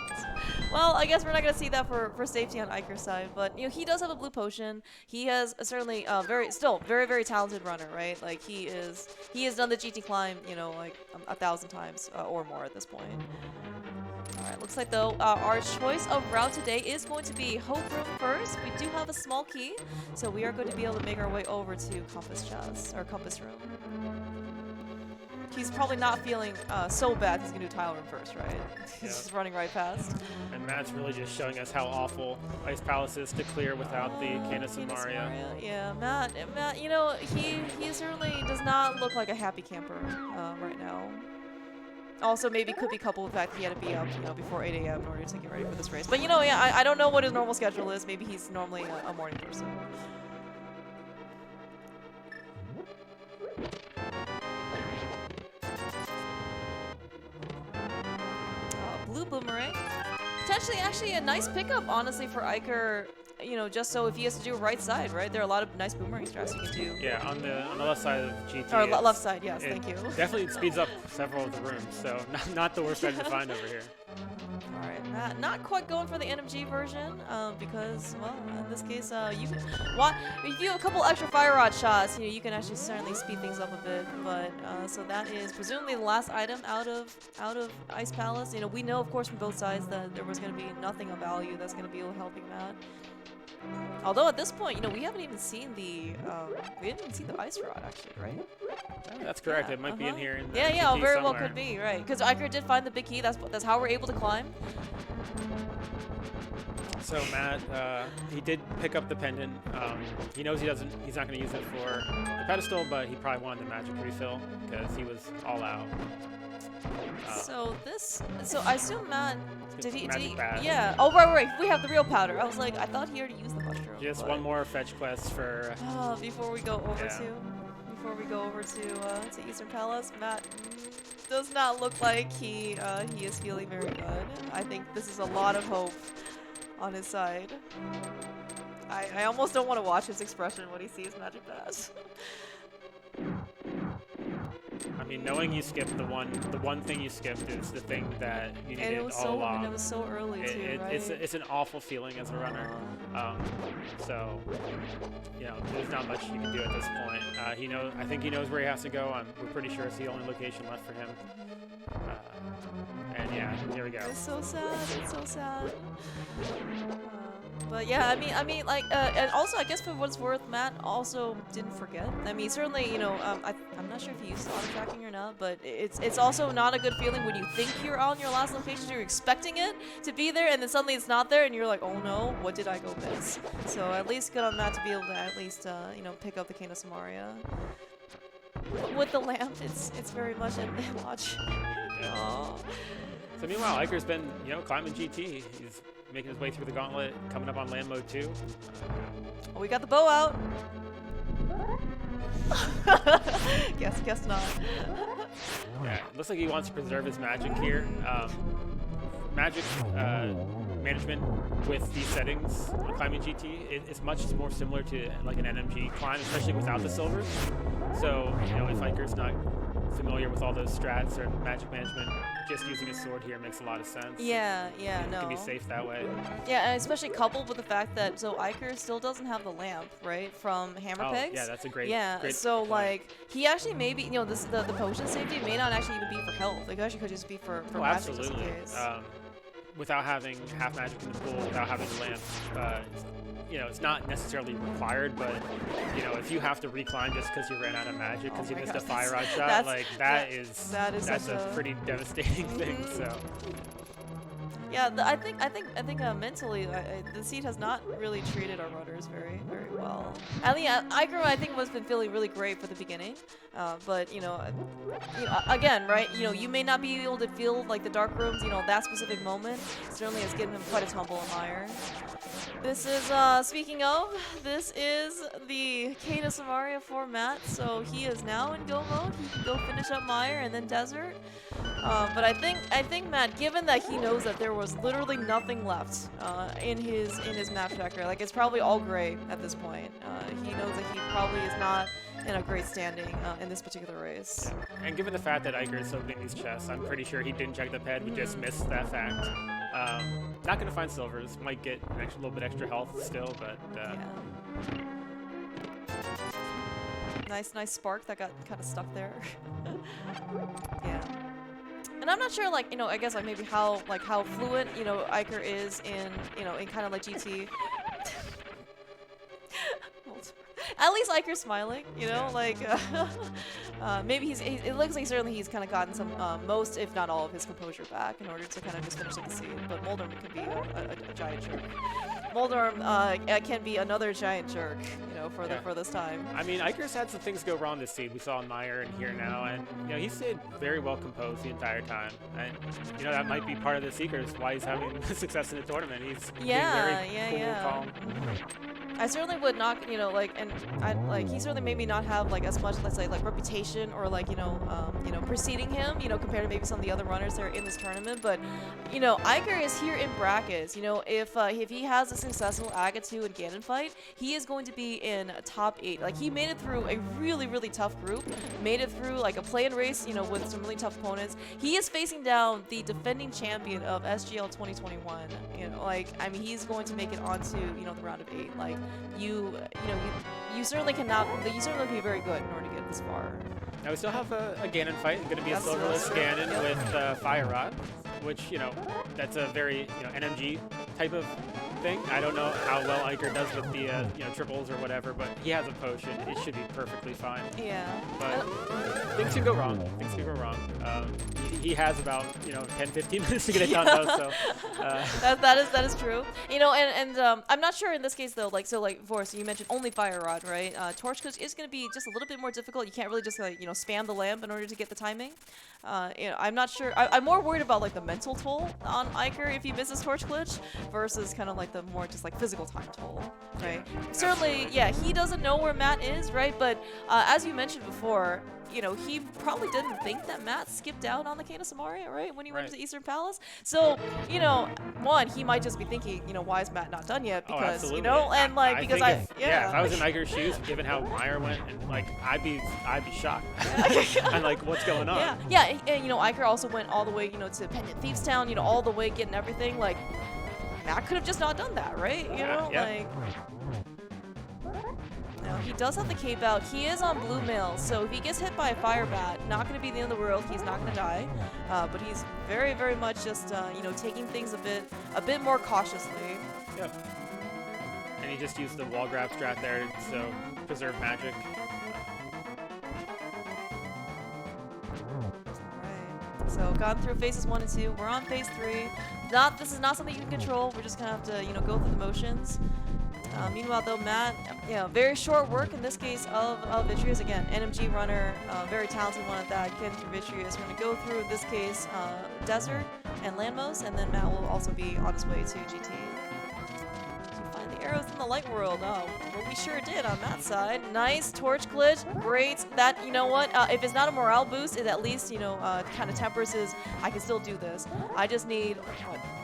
Well, I guess we're not going to see that for safety on eykir's side, but, you know, he does have a blue potion. He has certainly still very, very talented runner, right? Like, he has done the GT climb, you know, like 1,000 times or more at this point. Alright, looks like though our choice of route today is going to be Hope Room first. We do have a small key, so we are going to be able to make our way over to Compass Chest, or Compass Room. He's probably not feeling so bad he's going to do Tile Room first, right? He's just running right past. And Matt's really just showing us how awful Ice Palace is to clear without the Canis and Maria. Yeah, Matt, you know, he certainly does not look like a happy camper right now. Also, maybe could be coupled with the fact that he had to be up, you know, before 8 a.m. in order to get ready for this race. But you know, yeah, I don't know what his normal schedule is. Maybe he's normally a morning person. Blue Boomerang. Potentially actually a nice pickup, honestly, for eykir. You know, just so if he has to do right side, right? There are a lot of nice boomerang straps you can do. Yeah, on the left side of GT. Or left side, yes, thank you. Definitely speeds up several of the rooms, so not the worst item to find over here. All right, Matt, not quite going for the NMG version because, well, in this case, if you have a couple extra fire rod shots, you know, you can actually certainly speed things up a bit. But so that is presumably the last item out of Ice Palace. You know, we know, of course, from both sides that there was going to be nothing of value that's going to be helping Matt. Although at this point, you know, we haven't even seen the ice rod actually, right? Oh, that's correct. Yeah, it might be in here. In the yeah, GT very somewhere. well could be, right? Because eykir did find the big key. That's how we're able to climb. So Matt, he did pick up the pendant. He knows he's not going to use it for the pedestal, but he probably wanted the magic refill because he was all out. So I assume Matt, did he, Bath. yeah. Oh, right, we have the real powder. I was like, I thought he already used the mushroom. Just but- one more fetch quest for. Before we go over Yeah. to Eastern Palace, Matt does not look like he is feeling very good. I think this is a lot of hope on his side. I almost don't want to watch his expression when he sees Magic Pass. I mean, knowing you skipped the one thing you skipped is the thing that you And needed it was all along. and it was so early too, right? It's an awful feeling as a runner. So, you know, there's not much you can do at this point. I think he knows where he has to go. We're pretty sure it's the only location left for him. And yeah, here we go. It's so sad. It's so sad. But yeah, I mean, like, and also, I guess for what it's worth, Matt also didn't forget. I mean, certainly, you know, I'm not sure if he used auto tracking or not, but it's also not a good feeling when you think you're on your last location, you're expecting it to be there, and then suddenly it's not there, and you're like, oh no, what did I go miss? So at least good on Matt to be able to at least, you know, pick up the Cane of Samaria. With the lamp, it's very much in watch. Oh. So meanwhile, Iker's been, you know, climbing GT. He's making his way through the gauntlet, coming up on land mode 2. Oh, we got the bow out. Guess not. Yeah, it looks like he wants to preserve his magic here. Magic management with these settings on climbing GT is much more similar to like an NMG climb, especially without the silvers. So, you know, if Iker's not familiar with all those strats or magic management, just using his sword here makes a lot of sense. Yeah, It no. can be safe that way. Yeah, and especially coupled with the fact that Iker still doesn't have the lamp, right, from Hammer Oh, Pegs. yeah, that's a great. Yeah, great so point. like he actually maybe the potion safety may not actually even be for health. Like, it actually could just be for Oh, magic just in absolutely. case. Without having half magic in the pool, without having the lamp, you know, it's not necessarily required, but you know, if you have to recline just because you ran out of magic because you my missed gosh, a fire rod shot, that's- like that that's is such a pretty devastating thing. So. Yeah, I think mentally, the seed has not really treated our runners very well. Iker, I think, has been feeling really great for the beginning, but you know, again, right? You know, you may not be able to feel like the dark rooms, you know, that specific moment. Certainly has given him quite a tumble in mire. This is speaking of, this is the Cane of Samaria for Matt, so he is now in go mode. He can go finish up mire and then desert. But I think Matt, given that he knows that there was literally nothing left in his map tracker, like it's probably all gray at this point. He knows that he probably is not in a great standing in this particular race. Yeah. And given the fact that Iker is opening these chests, I'm pretty sure he didn't check the ped. We just missed that fact. Not gonna find silvers. Might get a little bit extra health still, but. Yeah. Nice spark that got kind of stuck there. Yeah. And I'm not sure, like, you know, I guess like maybe how fluent, you know, Iker is in, you know, in kind of like GT. At least Iker's smiling, you know, like maybe it looks like certainly he's kind of gotten some most, if not all, of his composure back in order to kind of just finish up the seed. But Moldorm could be a giant jerk. Moldorm can be another giant jerk, you know, for this time. I mean, Iker's had some things go wrong this seed. We saw in Mire and here now, and you know, he stayed very well composed the entire time. And you know, that might be part of the secret is why he's having success in the tournament. He's being very cool, calm. I certainly would not, you know, like, and he certainly maybe not have like as much, let's say, like reputation or like, you know, preceding him, you know, compared to maybe some of the other runners that are in this tournament. But, you know, Iker is here in brackets. You know, if he has a successful Aga 2 and Ganon fight, he is going to be in top 8. Like, he made it through a really, really tough group, made it through like a play-in race, you know, with some really tough opponents. He is facing down the defending champion of SGL 2021. You know, like, I mean, he's going to make it onto, you know, the round of 8. Like, you certainly cannot. You certainly be very good in order to get this far. Now we still have a Ganon fight. Going to be a That's silverless true. Ganon Yep. with Fire Rod, which, you know, that's a very, you know, NMG type of thing. I don't know how well Iker does with the triples or whatever, but he has a potion. It should be perfectly fine. Yeah. But things can go wrong. Things can go wrong. He has about 10-15 minutes to get it done though. So that is true. And I'm not sure in this case though. Forrest, you mentioned only fire rod, right? Torch Clutch is going to be just a little bit more difficult. You can't really just spam the lamp in order to get the timing. I'm not sure. I'm more worried about like the mental toll on Iker if he misses Torch Glitch versus kind of like the more just like physical time toll, right? Certainly, yeah, he doesn't know where Matt is, right? But as you mentioned before, he probably didn't think that Matt skipped out on the Cane of Samaria, right? When he went to the Eastern Palace. So, one, he might just be thinking, why is Matt not done yet? Because, absolutely. And like, because if I was in Iker's shoes, given how Meyer went, and like, I'd be shocked. And like, what's going on? Yeah, and Iker also went all the way, to Pendant Thieves Town, all the way getting everything. Like, Matt could have just not done that, right? Like. No, he does have the cape out. He is on blue mail, so if he gets hit by a fire bat, not going to be the end of the world. He's not going to die, but he's very, very much just taking things a bit more cautiously. Yep. And he just used the wall grab strat there, so preserve magic. Alright. So gone through phases 1 and 2. We're on phase 3. This is not something you can control. We're just gonna have to go through the motions. Meanwhile, though, Matt, very short work in this case of Vitreous. Again, NMG runner, very talented one at that. Ken through Vitreous. We're going to go through, in this case, Desert and Landmost, and then Matt will also be on his way to GT. You find the arrows in the light world. Oh, well, we sure did on Matt's side. Nice Torch Glitch. Great. That, if it's not a morale boost, it at least, kind of tempers his, I can still do this. I just need,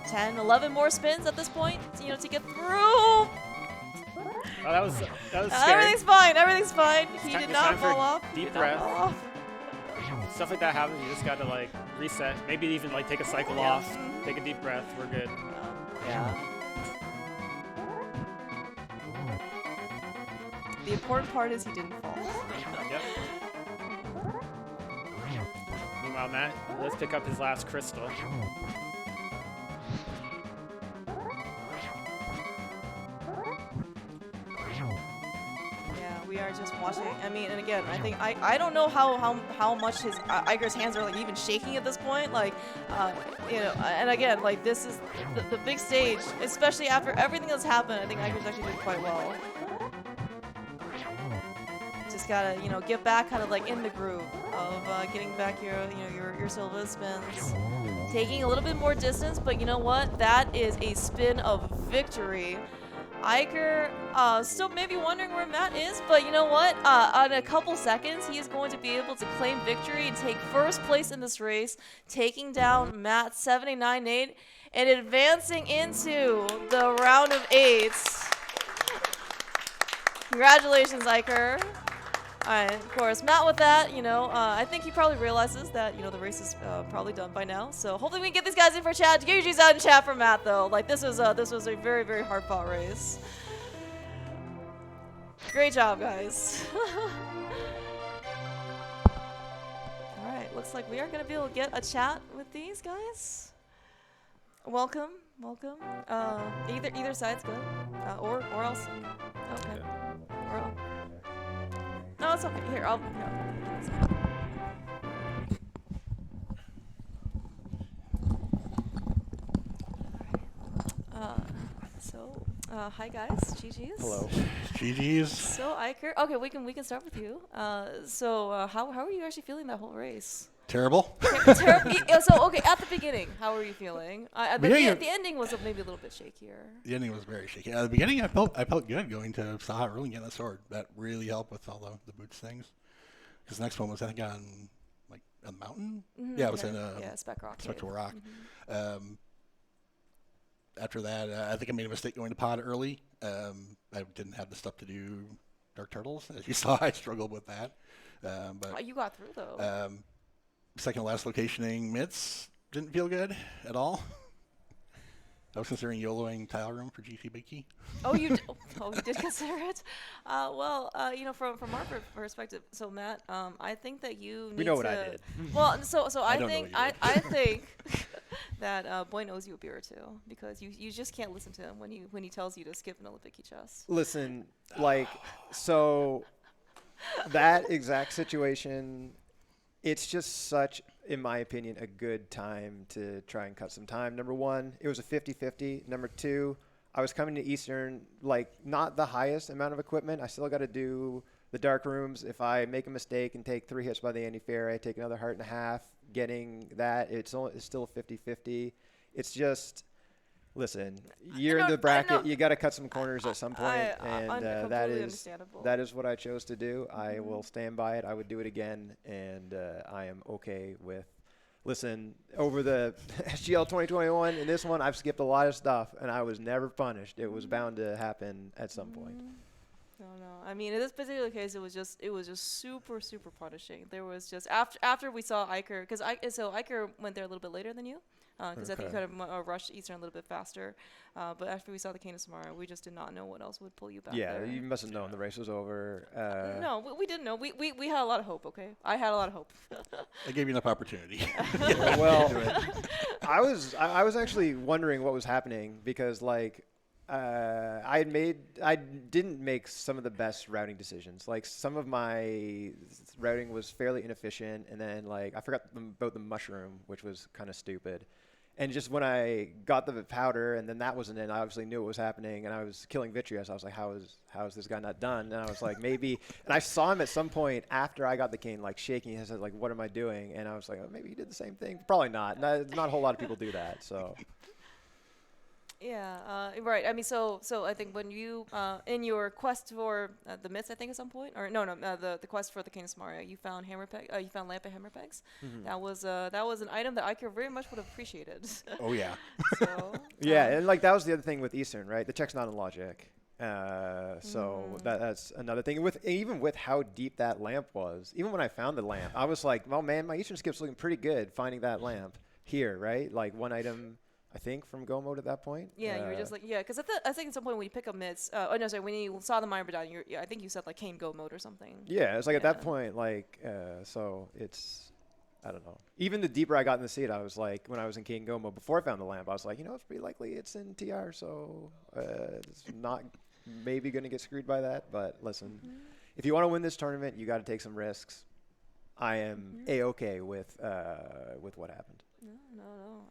10, 11 more spins at this point, to get through. Oh, that was scary. Everything's fine. He did not fall off. Deep breath. Stuff like that happens. You just got to like reset. Maybe even like take a cycle off. Take a deep breath. We're good. Yeah. The important part is he didn't fall. Yep. Meanwhile, Matt, let's pick up his last crystal. We are just watching. I mean, and again, I think I don't know how much his Iker's hands are like even shaking at this point. Like, and again, like this is the big stage, especially after everything that's happened. I think Iker's actually did quite well. Just gotta get back kind of like in the groove of getting back your silver spins, taking a little bit more distance. But you know what? That is a spin of victory. Iker still maybe wondering where Matt is, but you know what? On a couple seconds, he is going to be able to claim victory and take first place in this race, taking down matt7898 and advancing into the round of 8. Congratulations, Iker. Alright, of course, Matt with that, I think he probably realizes that, the race is probably done by now. So hopefully we can get these guys in for chat. Get your G's out in chat for Matt, though. Like, this was a very, very hard-fought race. Great job, guys. Alright, looks like we are going to be able to get a chat with these guys. Welcome. Either side's good. Or else. Okay. Or no, it's okay. Here, I'll. Hi guys, GG's. Hello. GG's. So Iker, okay, we can start with you. How are you actually feeling that whole race? Terrible. Terrible. So okay, at the beginning, how were you feeling? The ending was maybe a little bit shakier. The ending was very shaky. At the beginning, I felt good going to Saha early and getting the sword. That really helped with all the boots things. Because the next one was I think on a mountain. Mm-hmm. Yeah, it was in Spec Rock. Spectral Rock. Mm-hmm. After that, I think I made a mistake going to pod early. I didn't have the stuff to do Dark Turtles. As you saw, I struggled with that. But you got through though. Second to last locationing mitts didn't feel good at all. I was considering YOLOing Tile Room for GT Big Key. Oh, you did consider it? From our perspective, so Matt, I think that you need We know what to. I did. Well, so I don't know think what you I think that Boy knows you a beer or two because you just can't listen to him when he tells you to skip an Olympic chest. Listen, like, so that exact situation, it's just such, in my opinion, a good time to try and cut some time. Number one, it was a 50-50. Number two, I was coming to Eastern, like, not the highest amount of equipment. I still got to do the dark rooms. If I make a mistake and take 3 hits by the anti-fair, I take another heart and a half. Getting that, it's still a 50-50. It's just, listen, you're in the bracket. You got to cut some corners at some point, and that is what I chose to do. I will stand by it. I would do it again, and I am okay with. Listen, over the SGL 2021 in this one, I've skipped a lot of stuff, and I was never punished. It was bound to happen at some point. No. I mean, in this particular case, it was just super, super punishing. There was just after we saw eykir, because eykir went there a little bit later than you, because I think you kind of rushed Eastern a little bit faster. But after we saw the Canis Samara, we just did not know what else would pull you back. Yeah, there. you must have known the race was over. No, we didn't know. We had a lot of hope. Okay, I had a lot of hope. I gave you enough opportunity. Well, I was actually wondering what was happening because like. I didn't make some of the best routing decisions. Like some of my routing was fairly inefficient, and then like I forgot about the mushroom, which was kind of stupid. And just when I got the powder, and then that wasn't in, I obviously knew what was happening, and I was killing Vitreous. I was like, how is this guy not done? And I was like, maybe. And I saw him at some point after I got the cane, like shaking his head, like, what am I doing? And I was like, oh, maybe he did the same thing. Probably not. Not a whole lot of people do that. So. Yeah, right. I mean, so I think when you in your quest for the myths, I think at some point, or the quest for the Canis Samara, you found you found lamp and hammer pegs. Mm-hmm. That was an item that eykir very much would have appreciated. Oh yeah. So, yeah, and like that was the other thing with Eastern, right? The check's not in logic. So that's another thing. Even with how deep that lamp was, even when I found the lamp, I was like, well, man, my Eastern skip's looking pretty good finding that lamp here, right? Like one item. I think from go mode at that point. Yeah, you were just like because I think at some point when you pick up myths, when you saw the miner down, I think you said like cane go mode or something. Yeah, it's like at that point, like so it's I don't know. Even the deeper I got in the seed, I was like when I was in cane go mode before I found the lamp, I was like, it's pretty likely it's in TR, so it's not maybe gonna get screwed by that. But listen, if you want to win this tournament, you got to take some risks. I am a-okay with what happened. No.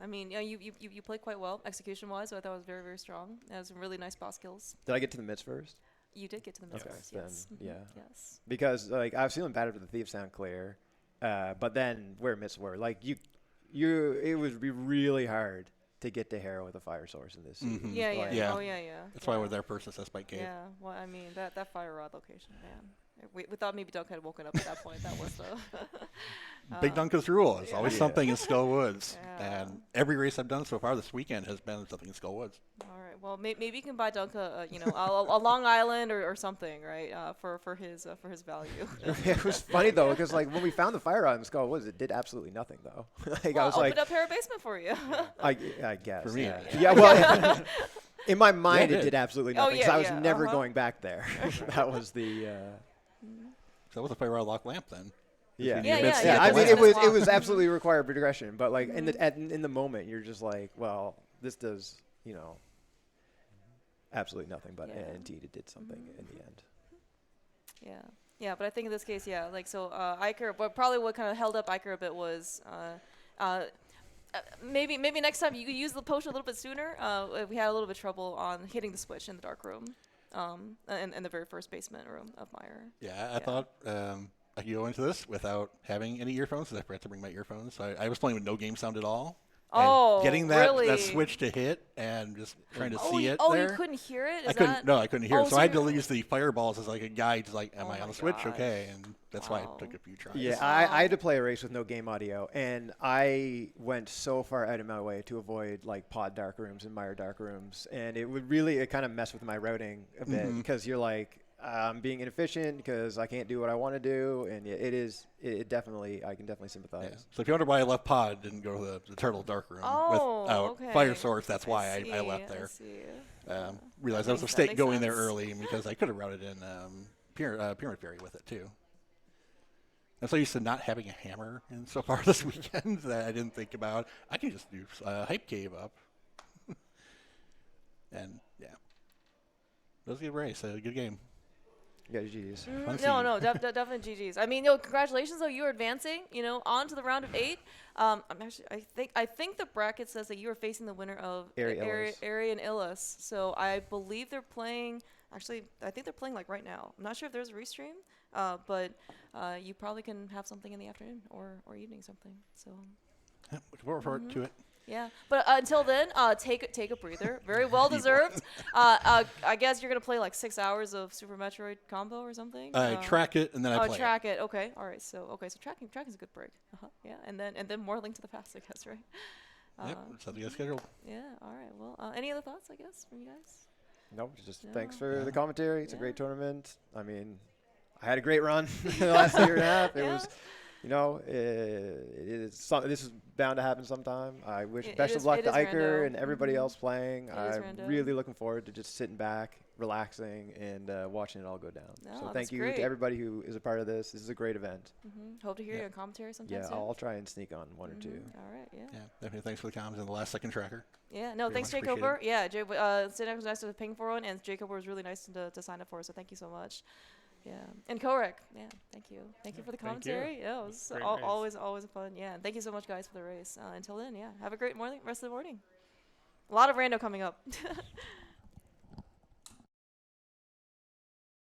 I mean, you played quite well execution-wise, so I thought it was very, very strong. It has some really nice boss kills. Did I get to the mids first? You did get to the mids first, yes. Yeah. Yes. Because like I was feeling bad after the Thieves sound clear, but then where mids were, like it would be really hard to get to Harrow with a fire source in this. Mm-hmm. Yeah. Yeah. Oh yeah. That's why we're there first at Spike Cave. Yeah. Well, I mean that fire rod location, man. We thought maybe Dunk had woken up at that point. That was the Big Dunka's rule. It's always Yeah. something in Skull Woods. Yeah. And every race I've done so far this weekend has been something in Skull Woods. All right. Well, maybe you can buy Dunk a Long Island or something, right? For his value. It was funny though, because like when we found the fire rod in Skull Woods, it did absolutely nothing though. Like I was open like, up Harrow Basement for you. I guess. For me, yeah. Well, in my mind, Yeah, it it did did. absolutely Oh, nothing because yeah, I was yeah, never uh-huh. going back there. That was the. So that was a fire rod lock lamp then. Yeah. Yeah, I mean, yeah. it was absolutely required progression, but like in the moment, you're just like, well, this does absolutely nothing, but Yeah. indeed it did something in the end. Yeah, but I think in this case, like eykir, but probably what kind of held up eykir a bit was maybe next time you could use the potion a little bit sooner. We had a little bit of trouble on hitting the switch in the dark room, in the very first basement room of Meyer. Yeah, I thought I could go into this without having any earphones because I forgot to bring my earphones. So I was playing with no game sound at all. And getting that really? switch to hit and just trying to see you, it oh, there. you couldn't hear it? I couldn't hear it. So I had to you're- use the fireballs as like a guide to like, am Oh I on my the switch? gosh. Okay. And that's why Wow. it took a few tries. Yeah, I had to play a race with no game audio, and I went so far out of my way to avoid like pod dark rooms and Meyer dark rooms, and it kind of mess with my routing a bit because you're like, I'm being inefficient because I can't do what I want to do, and yeah, it definitely, I can definitely sympathize. Yeah. So if you wonder why I left pod, didn't go to the turtle dark room Oh, without okay. fire source, that's why see, I left there. see. Realized that was a makes mistake going there sense. early because I could have routed in Pyramid Fairy with it too. I'm so used to not having a hammer in so far this weekend that I didn't think about. I can just do Hype Cave up. And yeah, it was a good race, a good game. Yeah, GG's. Fun to No, see. definitely GG's. I mean, congratulations though, you are advancing. On to the round of 8. I think the bracket says that you are facing the winner of Ari and Illis. So I believe they're playing. Actually, I think they're playing like right now. I'm not sure if there's a restream, but you probably can have something in the afternoon or evening something. So. Yeah, looking forward to it. Yeah, but until then, take a breather. Very well deserved. I guess you're gonna play like 6 hours of Super Metroid combo or something. I track it and then I play. Oh, track it. Okay, all right. So tracking is a good break. Yeah, and then more Link to the Past, I guess, right? Yep, something got scheduled. Yeah. All right. Well, any other thoughts? I guess from you guys. Nope, just No. thanks for Yeah. the commentary. It's a Yeah. great tournament. I mean, I had a great run the last year and a half. It Yeah. was, this is bound to happen sometime. I wish It best is- of luck it to is Iker rando. and everybody Mhm. else playing. It is I'm rando. really looking forward to just sitting back, relaxing, and watching it all go down. No, so that's thank you great. to everybody who is a part of this. This is a great event. Hope to hear Yeah. you on commentary sometime Yeah, soon. I'll try and sneak on one or two. All right. Yeah. Yeah, definitely thanks for the comments and the last second tracker. Yeah, no, Very thanks, much Jacob. appreciated. Yeah, Sinek was nice to ping for one, and Jacob was really nice to sign up for, so thank you so much. Yeah, and Korek, yeah, thank you. Thank you for the Thank you. commentary. Yeah, it was Great race. always fun. Yeah, and thank you so much, guys, for the race. Until then, yeah, have a great rest of the morning. A lot of rando coming up.